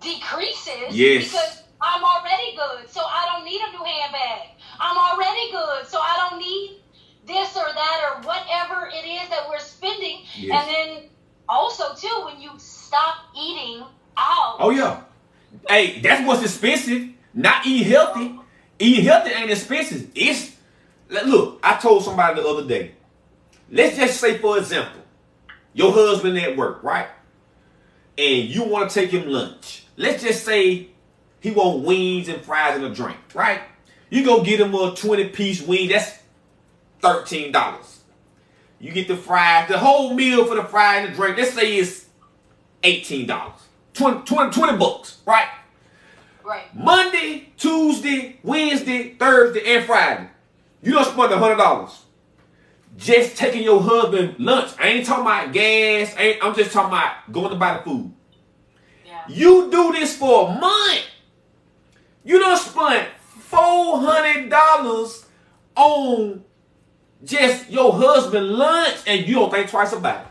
decreases because I'm already good, so I don't need a new handbag. I'm already good, so I don't need this or that or whatever it is that we're spending. Yes. And then also, too, when you stop eating out. Oh, yeah. Hey, that's what's expensive. Not eating healthy. Eating healthy ain't expensive. Look, I told somebody the other day. Let's just say, for example, your husband at work, right? And you want to take him lunch. Let's just say he want wings and fries and a drink, right? You go get him a 20-piece wing. That's $13. You get the fries, the whole meal for the fries and the drink. Let's say it's $18. 20 bucks, right? Right. Monday, Tuesday, Wednesday, Thursday, and Friday. You don't spend $100 just taking your husband lunch. I ain't talking about gas. I'm just talking about going to buy the food. Yeah. You do this for a month. You done spent $400 on just your husband lunch, and you don't think twice about it.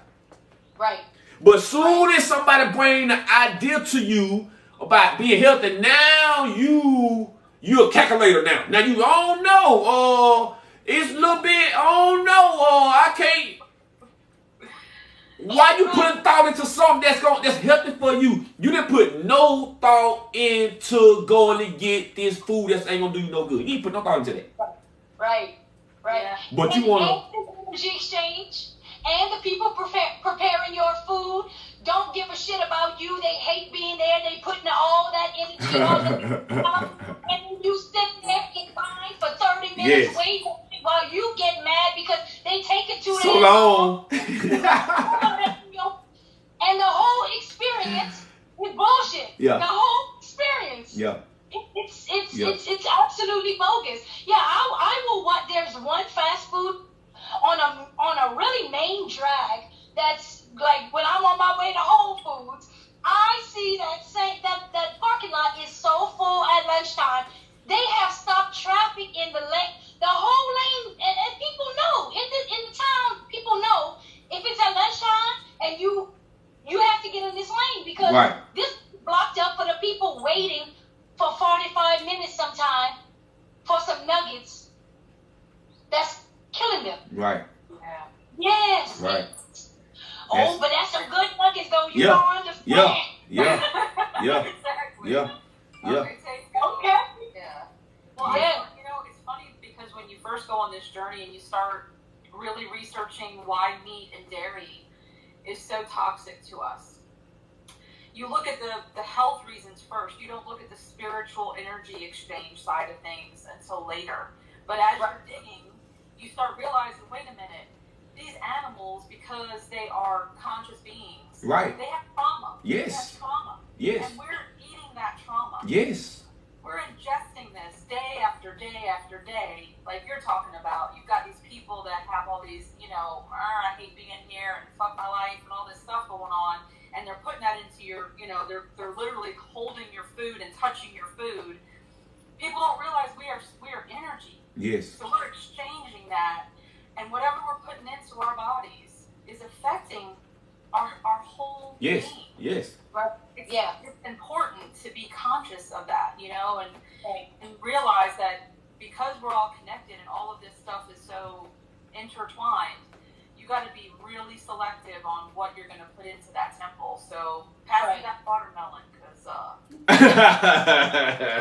Right. But soon as somebody bring the idea to you about being healthy, now you're a calculator now. Now you don't know. It's a little bit, I can't. Why you putting thought into something that's healthy for you? You didn't put no thought into going to get this food that ain't gonna do you no good. You didn't put no thought into that. Right. Yeah. But you wanna energy exchange and the people preparing your food don't give a shit about you. They hate being there. They putting all that energy on and you sit there in line for 30 minutes waiting while you get mad because they take it too long. And the whole experience is bullshit. Yeah. The whole experience. Yeah. It's absolutely bogus. Yeah, I will want. There's one fast food on a really main drag that's like when I'm on my way to home. because Right. this is blocked up for the people waiting for 45 minutes sometime for some nuggets that's killing them. Right. Yeah. Yes. Right. Oh, but that's some good nuggets, though. You Yeah. don't understand. Yeah. Yeah. Yeah. Exactly. Yeah. Yeah. Okay, tastes good. Okay. Yeah. Well, Yeah. you know, it's funny because when you first go on this journey and you start really researching why meat and dairy is so toxic to us, you look at the health reasons first. You don't look at the spiritual energy exchange side of things until later. But as you're digging, you start realizing, wait a minute, these animals, because they are conscious beings, Right. they have trauma. Yes. They have trauma. Yes. And we're eating that trauma. Yes. We're ingesting this day after day after day, like you're talking about. You've got these people that have all these, you know, I hate being here and fuck my life and all this stuff going on, and they're putting that into your, you know, they're literally holding your food and touching your food. People don't realize we are energy. Yes. So we're exchanging that, and whatever we're putting into our bodies is affecting our whole Yes. being. Yes. It's, Yeah. it's important to be conscious of that, you know, and realize that because we're all connected and all of this stuff is so intertwined, you got to be really selective on what you're going to put into that temple. So pass me that watermelon, because the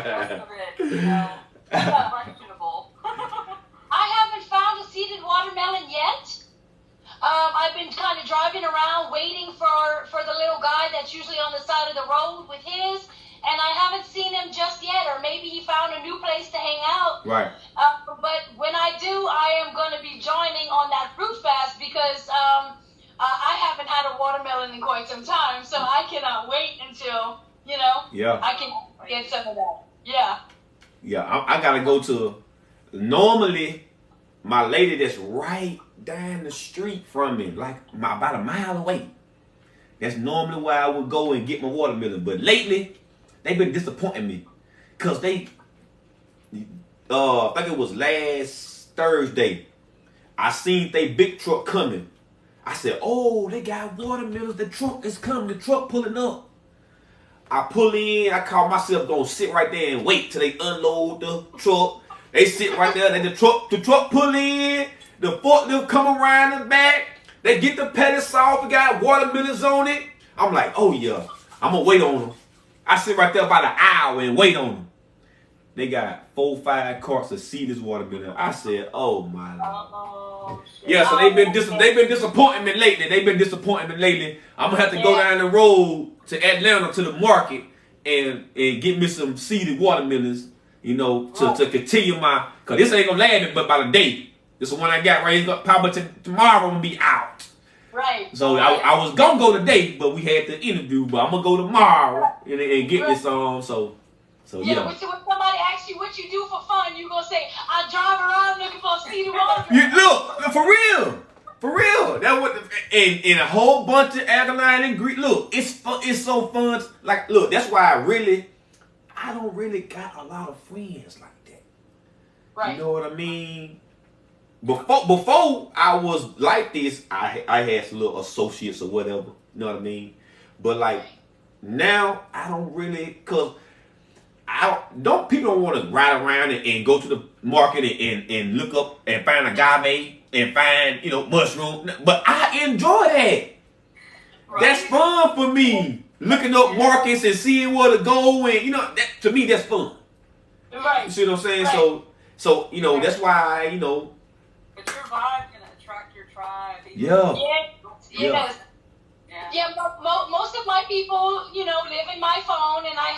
rest of it, you know, is questionable. I haven't found a seeded watermelon yet. I've been kind of driving around waiting for the little guy that's usually on the side of the road with his, and I haven't seen him just yet, or maybe he found a new place to hang out. Right. But when I do, I am going to be joining on that fruit fast because I haven't had a watermelon in quite some time, so I cannot wait until, you know, Yeah. I can get some of that. Yeah. Yeah. I gotta go to. Normally, my lady that's right down the street from me, like about a mile away. That's normally where I would go and get my watermelon. But lately, they've been disappointing me. Cause they, I think it was last Thursday, I seen they big truck coming. I said, oh, they got watermelons. The truck is coming. The truck pulling up. I pull in. I call myself gonna sit right there and wait till they unload the truck. They sit right there. Then the truck pull in. The forklift come around the back. They get the pellets off. We got watermelons on it. I'm like, oh yeah, I'm gonna wait on them. I sit right there about an hour and wait on them. They got 4-5 carts of seedless watermelon. I said, oh my Lord. Oh, shit. Yeah, so they've been disappointing me lately. I'm gonna have to go down the road to Atlanta to the market and get me some seeded watermelons, you know, to continue my, cause this ain't gonna last me but about a day. This is the one I got right here. Probably tomorrow I'm gonna be out. Right. So I was gonna go today, but we had the interview. But I'm gonna go tomorrow and get me some. So yeah. When somebody asks you what you do for fun, you gonna say, I drive around looking for a seeded watermelon. You look for real. That what and a whole bunch of alkaline ingredients. Look, it's so fun. Like, look, that's why I don't really got a lot of friends like that. Right. You know what I mean? Before I was like this, I had some little associates or whatever. You know what I mean? But like now, I don't really, cause people don't want to ride around and go to the market and look up and find agave and find, you know, mushroom. But I enjoy that. Right. That's fun for me. Looking up markets and seeing where to go, and you know, to me that's fun. Right. You see what I'm saying? Right. So you know, that's why, you know. But your vibe can attract your tribe. Yeah. Yeah, most of my people, you know, live in my phone, and I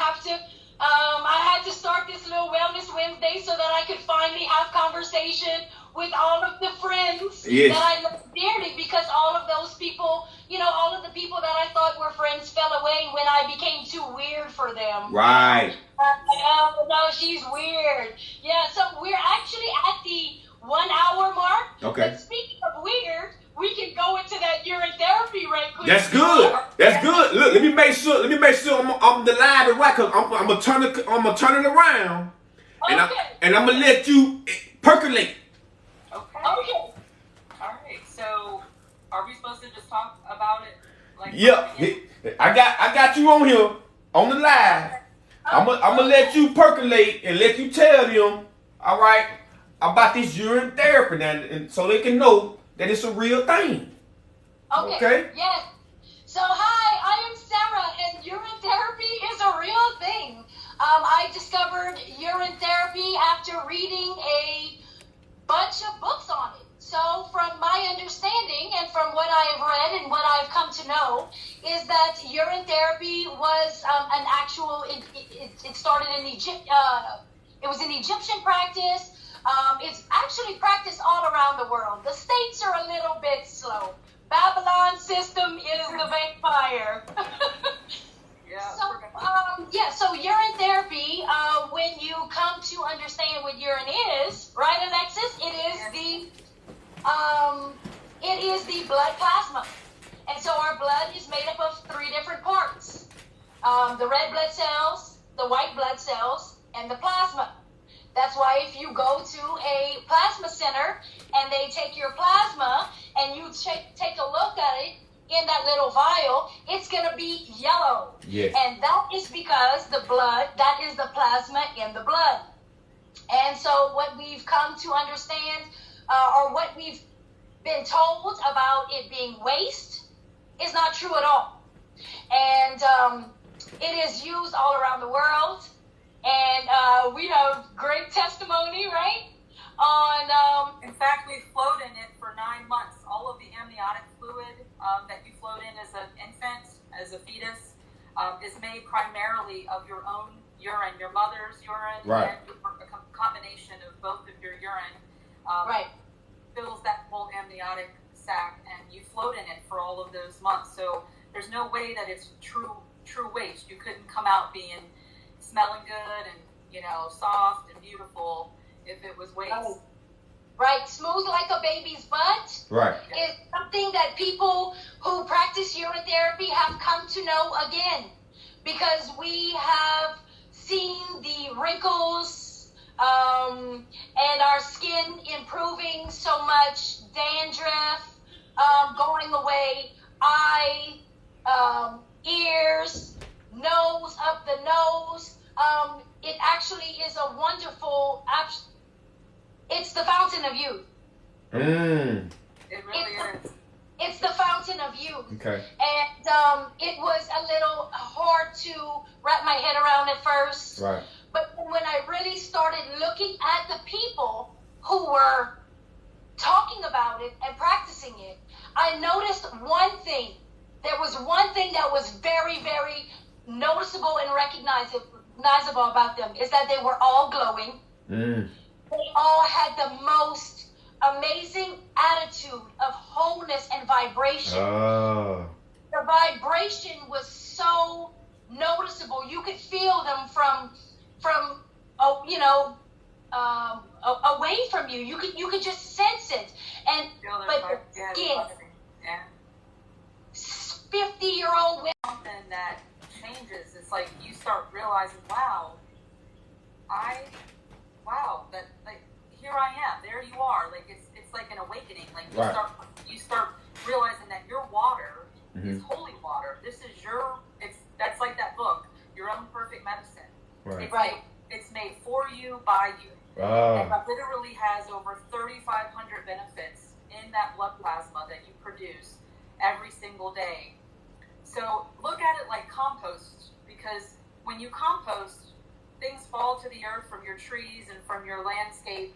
had to start this little Wellness Wednesday so that I could finally have conversation with all of the friends that I love dearly, because all of those people, you know, all of the people that I thought were friends fell away when I became too weird for them. Right. Oh, no, she's weird. Yeah, so we're actually at the 1 hour mark. Okay. But speaking of weird, we can go into that urine therapy right quick. That's good. That's good. Look, let me make sure I'm the live and right, cause I'm gonna turn it around, and I'm gonna let you percolate. Okay. Okay. All right. So, are we supposed to just talk about it? Like, Yeah. I got you on here on the live. I'm gonna let you percolate and let you tell them, all right, about this urine therapy now, and so they can know that it's a real thing. Okay? Yes. So hi, I am Sarah, and urine therapy is a real thing. I discovered urine therapy after reading a bunch of books on it. So from my understanding and from what I have read and what I've come to know is that urine therapy was an actual, it started in Egypt, it was an Egyptian practice. It's actually practiced all around the world. The States are a little bit slow. Babylon system is the vampire. So urine therapy, when you come to understand what urine is, right, Alexis? It is the blood plasma. And so our blood is made up of 3 different parts. The red blood cells, the white blood cells, and the plasma. That's why if you go to a plasma center and they take your plasma and you take a look at it in that little vial, it's going to be yellow. Yes. And that is because the blood, that is the plasma in the blood. And so what we've come to understand, or what we've been told about it being waste, is not true at all. And it is used all around the world. And we have great testimony, right? In fact, we flowed in it for 9 months. All of the amniotic fluid that you flowed in as an infant, as a fetus, is made primarily of your own urine, your mother's urine, right, and a combination of both of your urine. Right. Fills that whole amniotic sac, and you float in it for all of those months. So there's no way that it's true waste. You couldn't come out being smelling good and, soft and beautiful if it was waste. Oh. Right, smooth like a baby's butt. Right. Is something that people who practice urine therapy have come to know again, because we have seen the wrinkles and our skin improving so much, dandruff going away, ears, nose, up the nose. It actually is a wonderful, it's the fountain of youth. It really is. It's the fountain of youth. Okay. And it was a little hard to wrap my head around at first. Right. But when I really started looking at the people who were talking about it and practicing it, I noticed one thing. There was one thing that was very, very noticeable and recognizable about them, is that they were all glowing. They all had the most amazing attitude of wholeness and vibration. The vibration was so noticeable. You could feel them from away from you. You could just sense it. And but the skin, 50-year-old women. Something that changes. It's like you start realizing, wow, that like here I am, there you are. Like it's like an awakening. Like you start realizing that your water is holy water. This is that's like that book, Your Own Perfect Medicine. Right. It's made for you, by you. And it literally has over 3,500 benefits in that blood plasma that you produce every single day. So look at it like compost, because when you compost, things fall to the earth from your trees and from your landscape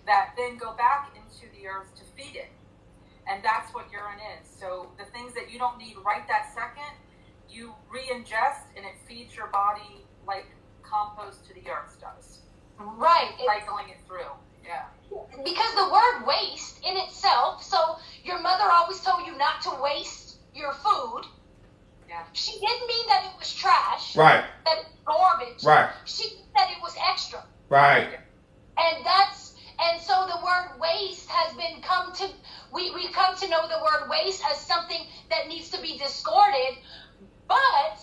that then go back into the earth to feed it. And that's what urine is. So the things that you don't need right that second, you re-ingest and it feeds your body like compost to the earth does. Right. Cycling it through. Yeah. Because the word waste in itself, so your mother always told you not to waste your food. Yeah. She didn't mean that it was trash. Right. That it was garbage. Right. She said it was extra. Right. And so the word waste has been we come to know the word waste as something that needs to be discarded, but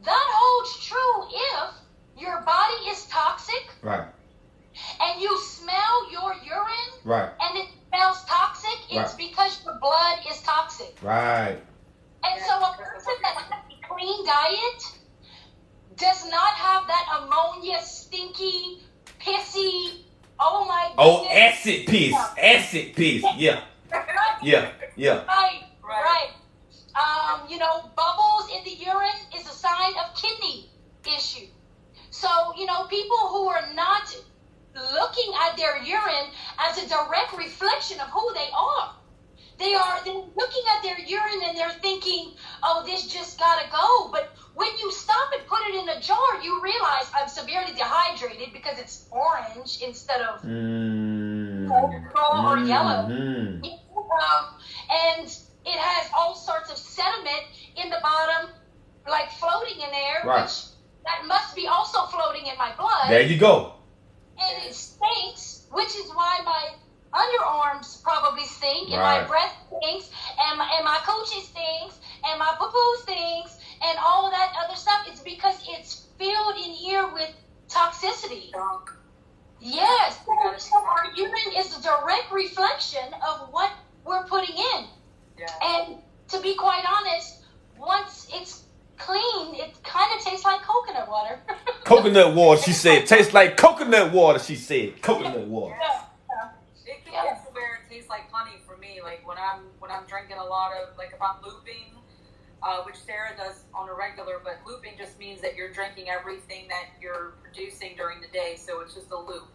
that holds true if your body is toxic. Right. And you smell your urine. Right. And it smells toxic. It's because your blood is toxic. Right. And so a person that obvious, stinky, pissy. Oh my Oh, goodness. acid piss. Acid piss. Yeah. Yeah. Yeah. Right. Bubbles in the urine is a sign of kidney issue. So, people who are not looking at their urine as a direct reflection of who they are. They're looking at their urine and they're thinking, oh, this just gotta go. But when you stop and put it in a jar, you realize I'm severely dehydrated because it's orange instead of or yellow. And it has all sorts of sediment in the bottom, like floating in there, which that must be also floating in my blood. There you go. And it stinks, which is why my underarms probably stink, and my breath stinks, and my coochie stinks, and my poo-poo stinks, and all of that other stuff. It's because it's filled in here with toxicity. Yes. So our urine is a direct reflection of what we're putting in. Yeah. And to be quite honest, once it's clean, it kind of tastes like coconut water. Coconut water, she said. Tastes like coconut water, she said. Coconut water. Yeah. It can get to where it tastes like honey for me. Like when I'm drinking a lot of, like if I'm looping, which Sarah does on a regular, but looping just means that you're drinking everything that you're producing during the day, so it's just a loop.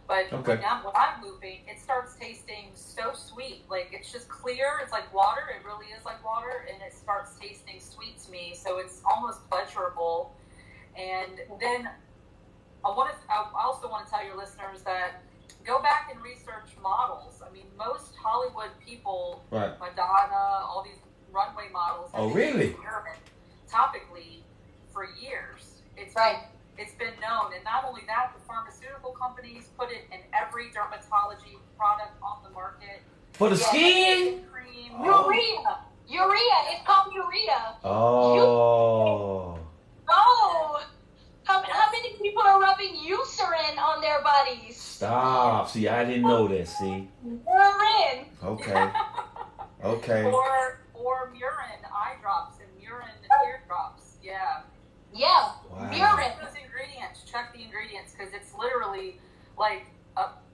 But when I'm looping, it starts tasting so sweet. Like it's just clear. It's like water. It really is like water, and it starts tasting sweet to me. So it's almost pleasurable. And then I also want to tell your listeners that go back and research models. I mean, most Hollywood people, Madonna, all these runway models, have been using urine topically for years. It's been known, and not only that, the pharmaceutical companies put it in every dermatology product on the market. For the skin? Cream. Urea. It's called urea. Oh. How many people are rubbing Eucerin on their bodies? Stop. See, I didn't know that. See. Urine. Okay. Or urine eye drops and urine ear drops. Yeah. Yeah. Wow. Urine. Those ingredients. Check the ingredients because it's literally like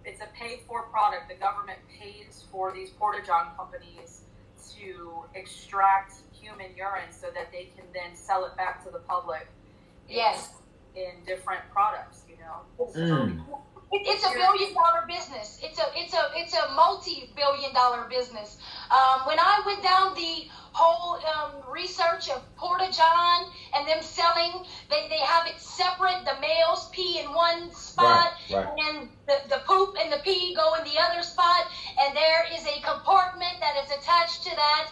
it's a paid-for product. The government pays for these porta-john companies to extract human urine so that they can then sell it back to the public. Yes. In different products, It's $1 billion business. It's a multi-billion-dollar business. When I went down the whole research of porta-john and them selling, they have it separate. The males pee in one spot, and the poop and the pee go in the other spot. And there is a compartment that is attached to that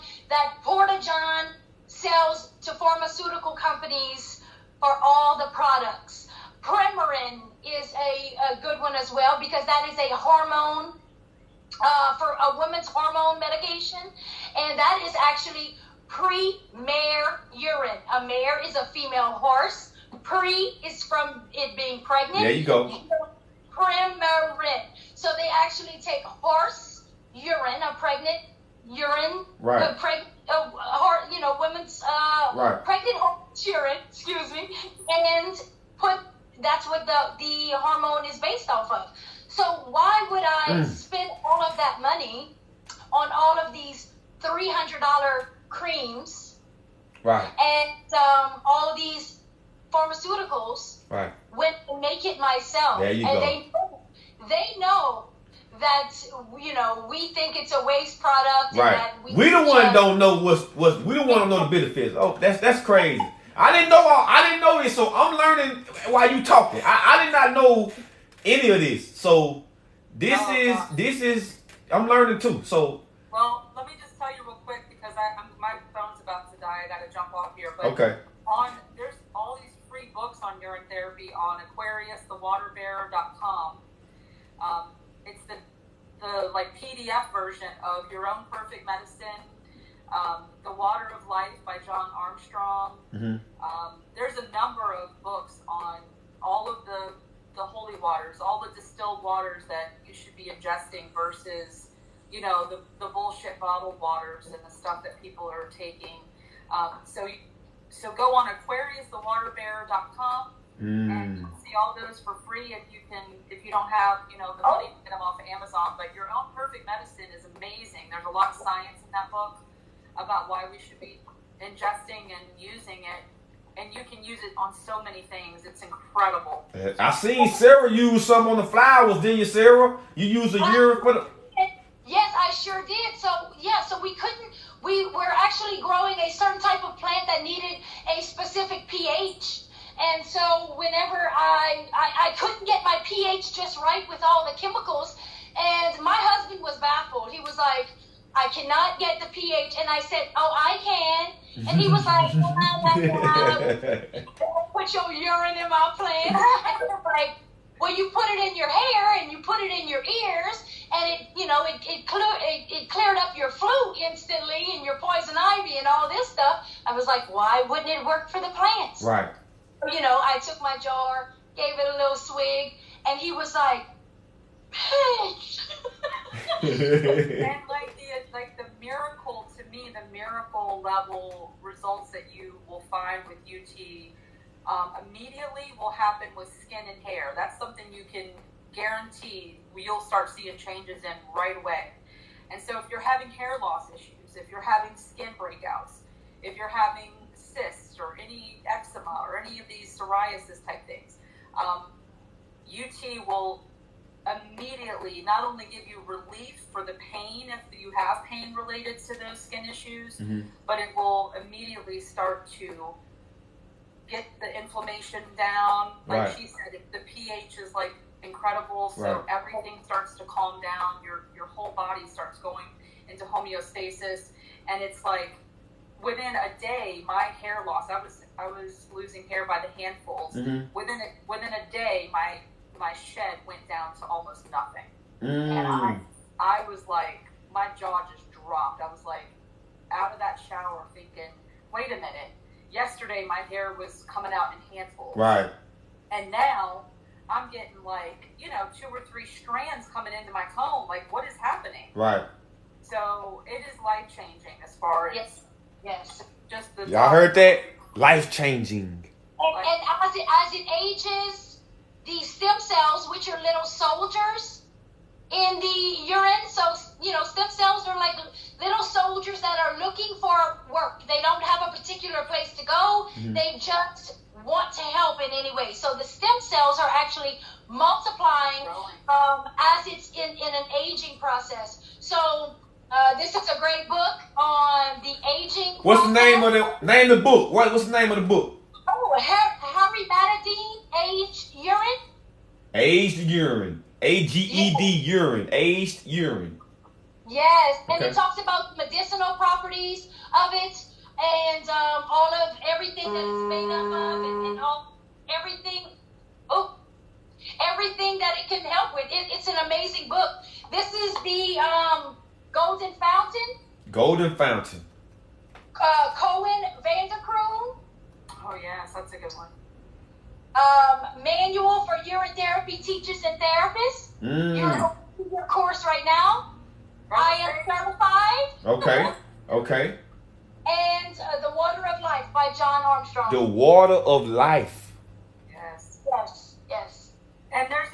porta-john sells to pharmaceutical companies for all the products. Premarin is a good one as well because that is a hormone for a woman's hormone medication, and that is actually pre-mare urine. A mare is a female horse. Pre is from it being pregnant. There you go. Premarin. So they actually take horse urine, a pregnant urine, women's pregnant horse urine, and that's what the hormone is based off of. So why would I spend all of that money on all of these $300 creams and all these pharmaceuticals when I make it myself? There you and go. They know that we think it's a waste product. And that we the one don't know what's we don't want to know the benefits. Oh, that's crazy. I didn't know this, so I'm learning while you talking. I did not know any of this. So this is I'm learning too. So let me just tell you real quick because my phone's about to die. I got to jump off here. But there's all these free books on urine therapy on AquariusTheWaterBearer.com. It's the PDF version of Your Own Perfect Medicine. The Water of Life by John Armstrong. There's a number of books on all of the holy waters, all the distilled waters that you should be ingesting versus, the bullshit bottled waters and the stuff that people are taking. So go on AquariusTheWaterBearer.com And you can see all those for free if you don't have, the money to get them off of Amazon. But Your Own Perfect Medicine is amazing. There's a lot of science in that book about why we should be ingesting and using it. And you can use it on so many things. It's incredible. I seen Sarah use some on the flowers, didn't you, Sarah? You used the urine for the... Yes, I sure did. So we were actually growing a certain type of plant that needed a specific pH. And so whenever I couldn't get my pH just right with all the chemicals, and my husband was baffled. He was like, I cannot get the pH. And I said, oh, I can. And he was like, put your urine in my plant. And he was like, well, you put it in your hair and you put it in your ears, and it cleared up your flu instantly and your poison ivy and all this stuff. I was like, why wouldn't it work for the plants? Right. I took my jar, gave it a little swig, and he was like, bitch. And the miracle, to me, the miracle level results that you will find with UT immediately will happen with skin and hair. That's something you can guarantee you'll start seeing changes in right away. And so if you're having hair loss issues, if you're having skin breakouts, if you're having cysts or any eczema or any of these psoriasis type things, UT will immediately not only give you relief for the pain if you have pain related to those skin issues, but it will immediately start to get the inflammation down. Like she said, the pH is incredible, so everything starts to calm down. Your whole body starts going into homeostasis, and it's within a day, my hair loss. I was losing hair by the handfuls. Within a day, my shed went down to almost nothing, and I was my jaw just dropped. I was out of that shower thinking, wait a minute. Yesterday, my hair was coming out in handfuls. Right. And now I'm getting 2 or 3 strands coming into my comb. What is happening? Right. So it is life changing as far as just the. Y'all heard that? Life changing. And as it ages, the stem cells, which are little soldiers in the urine, so stem cells are like little soldiers that are looking for work. They don't have a particular place to go. They just want to help in any way. So the stem cells are actually multiplying as it's in an aging process. So this is a great book on the aging. What's the name of the book? What's the name of the book? Oh, Harry Matadine, Aged Urine. Aged urine. AGED urine. Aged urine. Yes, and it talks about the medicinal properties of it, and all of everything that it's made up of, and everything that it can help with. It's an amazing book. This is the Golden Fountain. Golden Fountain. Cohen Vanderkroon. Oh yes, that's a good one. Manual for Urine Therapy Teachers and Therapists. You're in your course right now. I am certified. Okay. And The Water of Life by John Armstrong. The Water of Life. Yes. And there's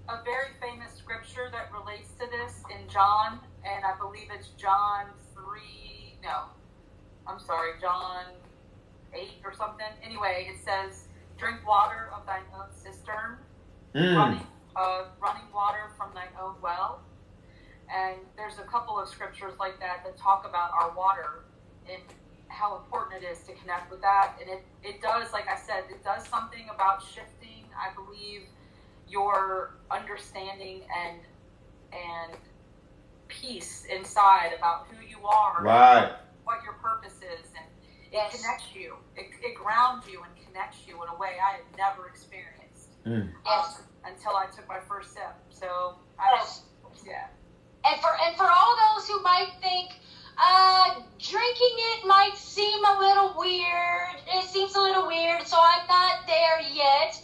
a very famous scripture that relates to this in John, and I believe it's John 8 or something. Anyway, it says, drink water of thine own cistern, running water from thine own well. And there's a couple of scriptures like that talk about our water and how important it is to connect with that. And it does, like I said, it does something about shifting, I believe, your understanding and peace inside about who you are, what your purpose is, and it connects you. It grounds you and connects you in a way I had never experienced until I took my first sip. So And for all those who might think drinking it might seem a little weird, it seems a little weird, so I'm not there yet.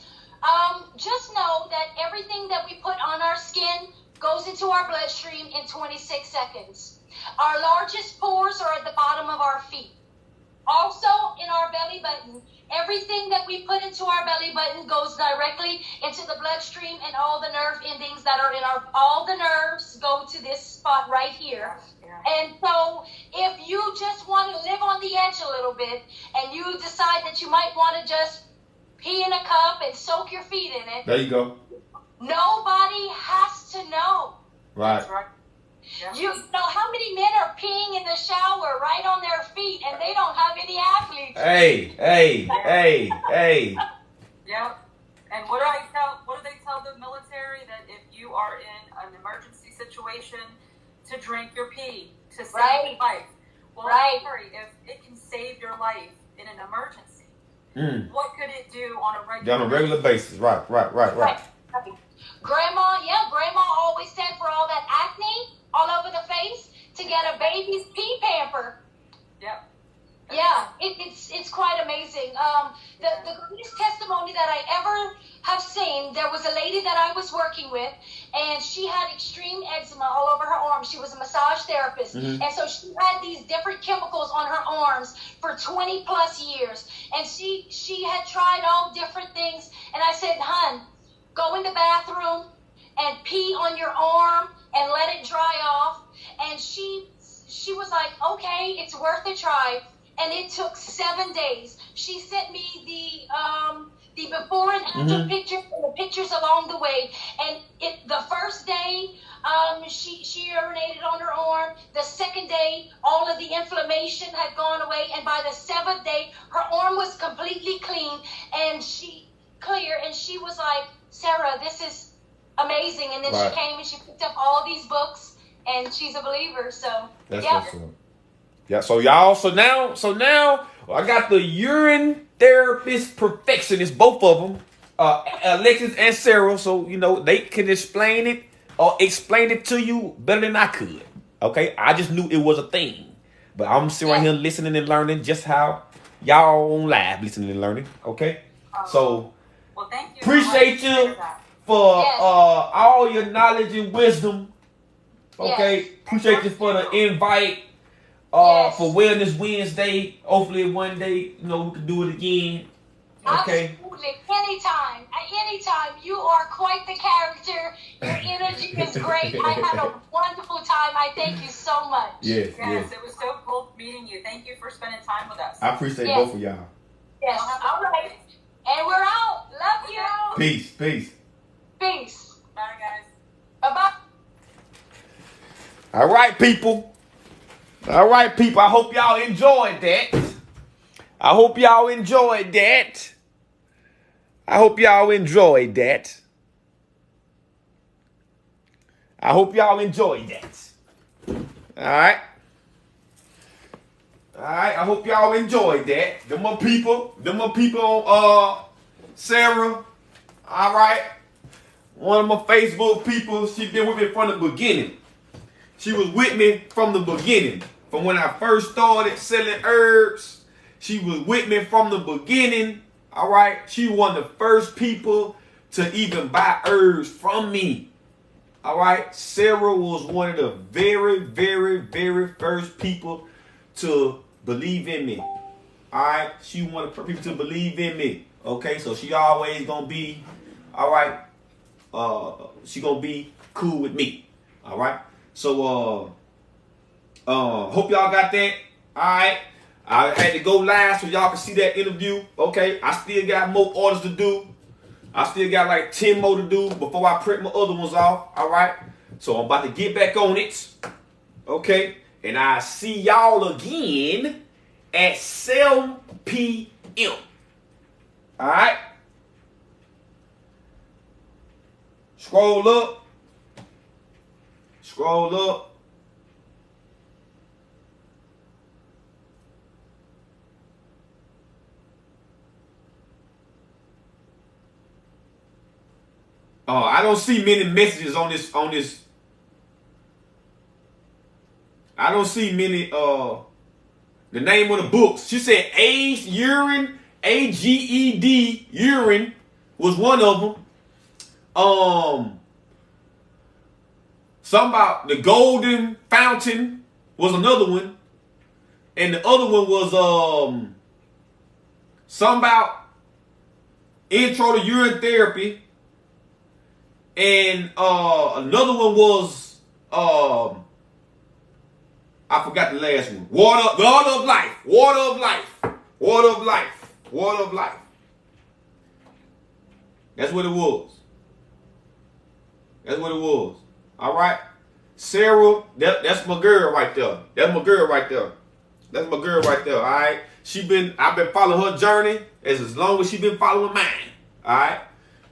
Just know that everything that we put on our skin goes into our bloodstream in 26 seconds. Our largest pores are at the bottom of our feet. Also, in our belly belly button. Everything that we put into our belly button goes directly into the bloodstream, and all the nerve endings that are in all the nerves go to this spot right here. And so if you just want to live on the edge a little bit, and you decide that you might want to just pee in a cup and soak your feet in it. There you go. Nobody has to know. Right. Yeah. You know how many men are peeing in the shower right on their feet, and they don't have any athletes. Hey. Yep. And what do they tell the military? That if you are in an emergency situation, to drink your pee to save your life. Well, sorry, if it can save your life in an emergency, what could it do on a regular basis? Right. Grandma always said for all that acne all over the face to get a baby's pee pamper. Yep. Yeah, it's quite amazing. The greatest testimony that I ever have seen, there was a lady that I was working with, and she had extreme eczema all over her arms. She was a massage therapist, and so she had these different chemicals on her arms for 20 plus years, and she had tried all different things, and I said, "Hun, go in the bathroom and pee on your arm and let it dry off." And she was like, "Okay, it's worth a try." And it took 7 days. She sent me the before and after pictures and the pictures along the way. And the first day, she urinated on her arm. The second day, all of the inflammation had gone away. And by the 7th day, her arm was completely clean and clear. And she was like, "Sarah, this is amazing." And then she came and she picked up all these books, and she's a believer. So that's awesome. Yeah, so y'all, so now I got the urine therapist perfectionist, both of them, Alexis and Sarah. So they can explain it to you better than I could. Okay, I just knew it was a thing, but I'm sitting right here listening and learning just how y'all on live listening and learning. Okay, so thank you. Appreciate you for all your knowledge and wisdom. Okay, appreciate you for the invite. For Wellness Wednesday, hopefully one day, we can do it again. Okay. Absolutely. Anytime. You are quite the character. Your energy is great. I had a wonderful time. I thank you so much. Yes. It was so cool meeting you. Thank you for spending time with us. I appreciate both of y'all. Yes. All right. And we're out. Love you. Peace. Bye, guys. Bye-bye. All right, people. I hope y'all enjoyed that. I hope y'all enjoyed that. All right. I hope y'all enjoyed that. Them more people, Sarah. All right. One of my Facebook people, she been with me from the beginning. She was with me from the beginning. From when I first started selling herbs, she was with me from the beginning. All right. She was one of the first people to even buy herbs from me. All right. Sarah was one of the very, very, very first people to believe in me. All right. She wanted people to believe in me. Okay. So she always going to be, all right. She going to be cool with me. All right. So, hope y'all got that. All right. I had to go live so y'all can see that interview. Okay. I still got more orders to do. I still got like 10 more to do before I print my other ones off. All right. So I'm about to get back on it. Okay. And I see y'all again at 7 p.m. All right. Scroll up. I don't see many messages on this. I don't see many. The name of the books. She said Aged Urine, AGED Urine was one of them. Something about the Golden Fountain was another one. And the other one was Something about intro to urine therapy. And another one was I forgot the last one. Water of life. Water of life. Water of life. Water of life. That's what it was. That's what it was. All right. Sarah, that's my girl right there. That's my girl right there. That's my girl right there. All right. I've been following her journey as long as she been following mine. All right.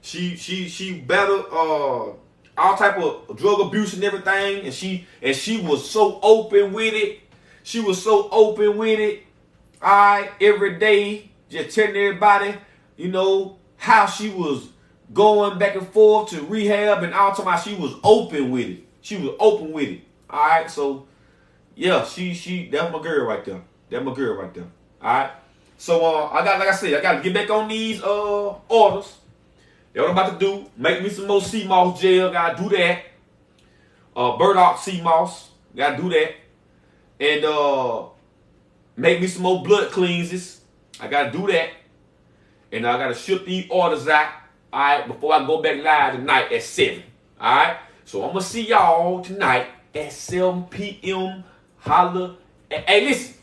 She battled all type of drug abuse and everything, and she was so open with it. She was so open with it. All right, every day, just telling everybody, you know, how she was going back and forth to rehab and all time. She was open with it. She was open with it. All right, so yeah, she that's my girl right there. That's my girl right there. All right, so I got to get back on these orders. That's what I'm about to do. Make me some more sea moss gel. Gotta do that. Burdock sea moss. Gotta do that. And make me some more blood cleanses. I gotta do that. And I gotta ship these orders out. Alright, before I go back live tonight at 7. Alright? So I'm gonna see y'all tonight at 7 p.m. Holla. Hey, listen.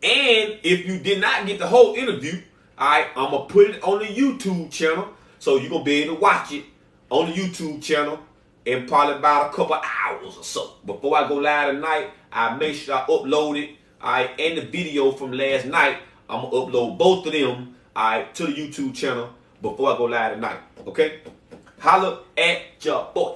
And if you did not get the whole interview, alright, I'm gonna put it on the YouTube channel. So you're going to be able to watch it on the YouTube channel in probably about a couple hours or so. Before I go live tonight, I make sure I upload it. Alright, and the video from last night, I'm going to upload both of them, alright, to the YouTube channel before I go live tonight. Okay? Holla at your boy.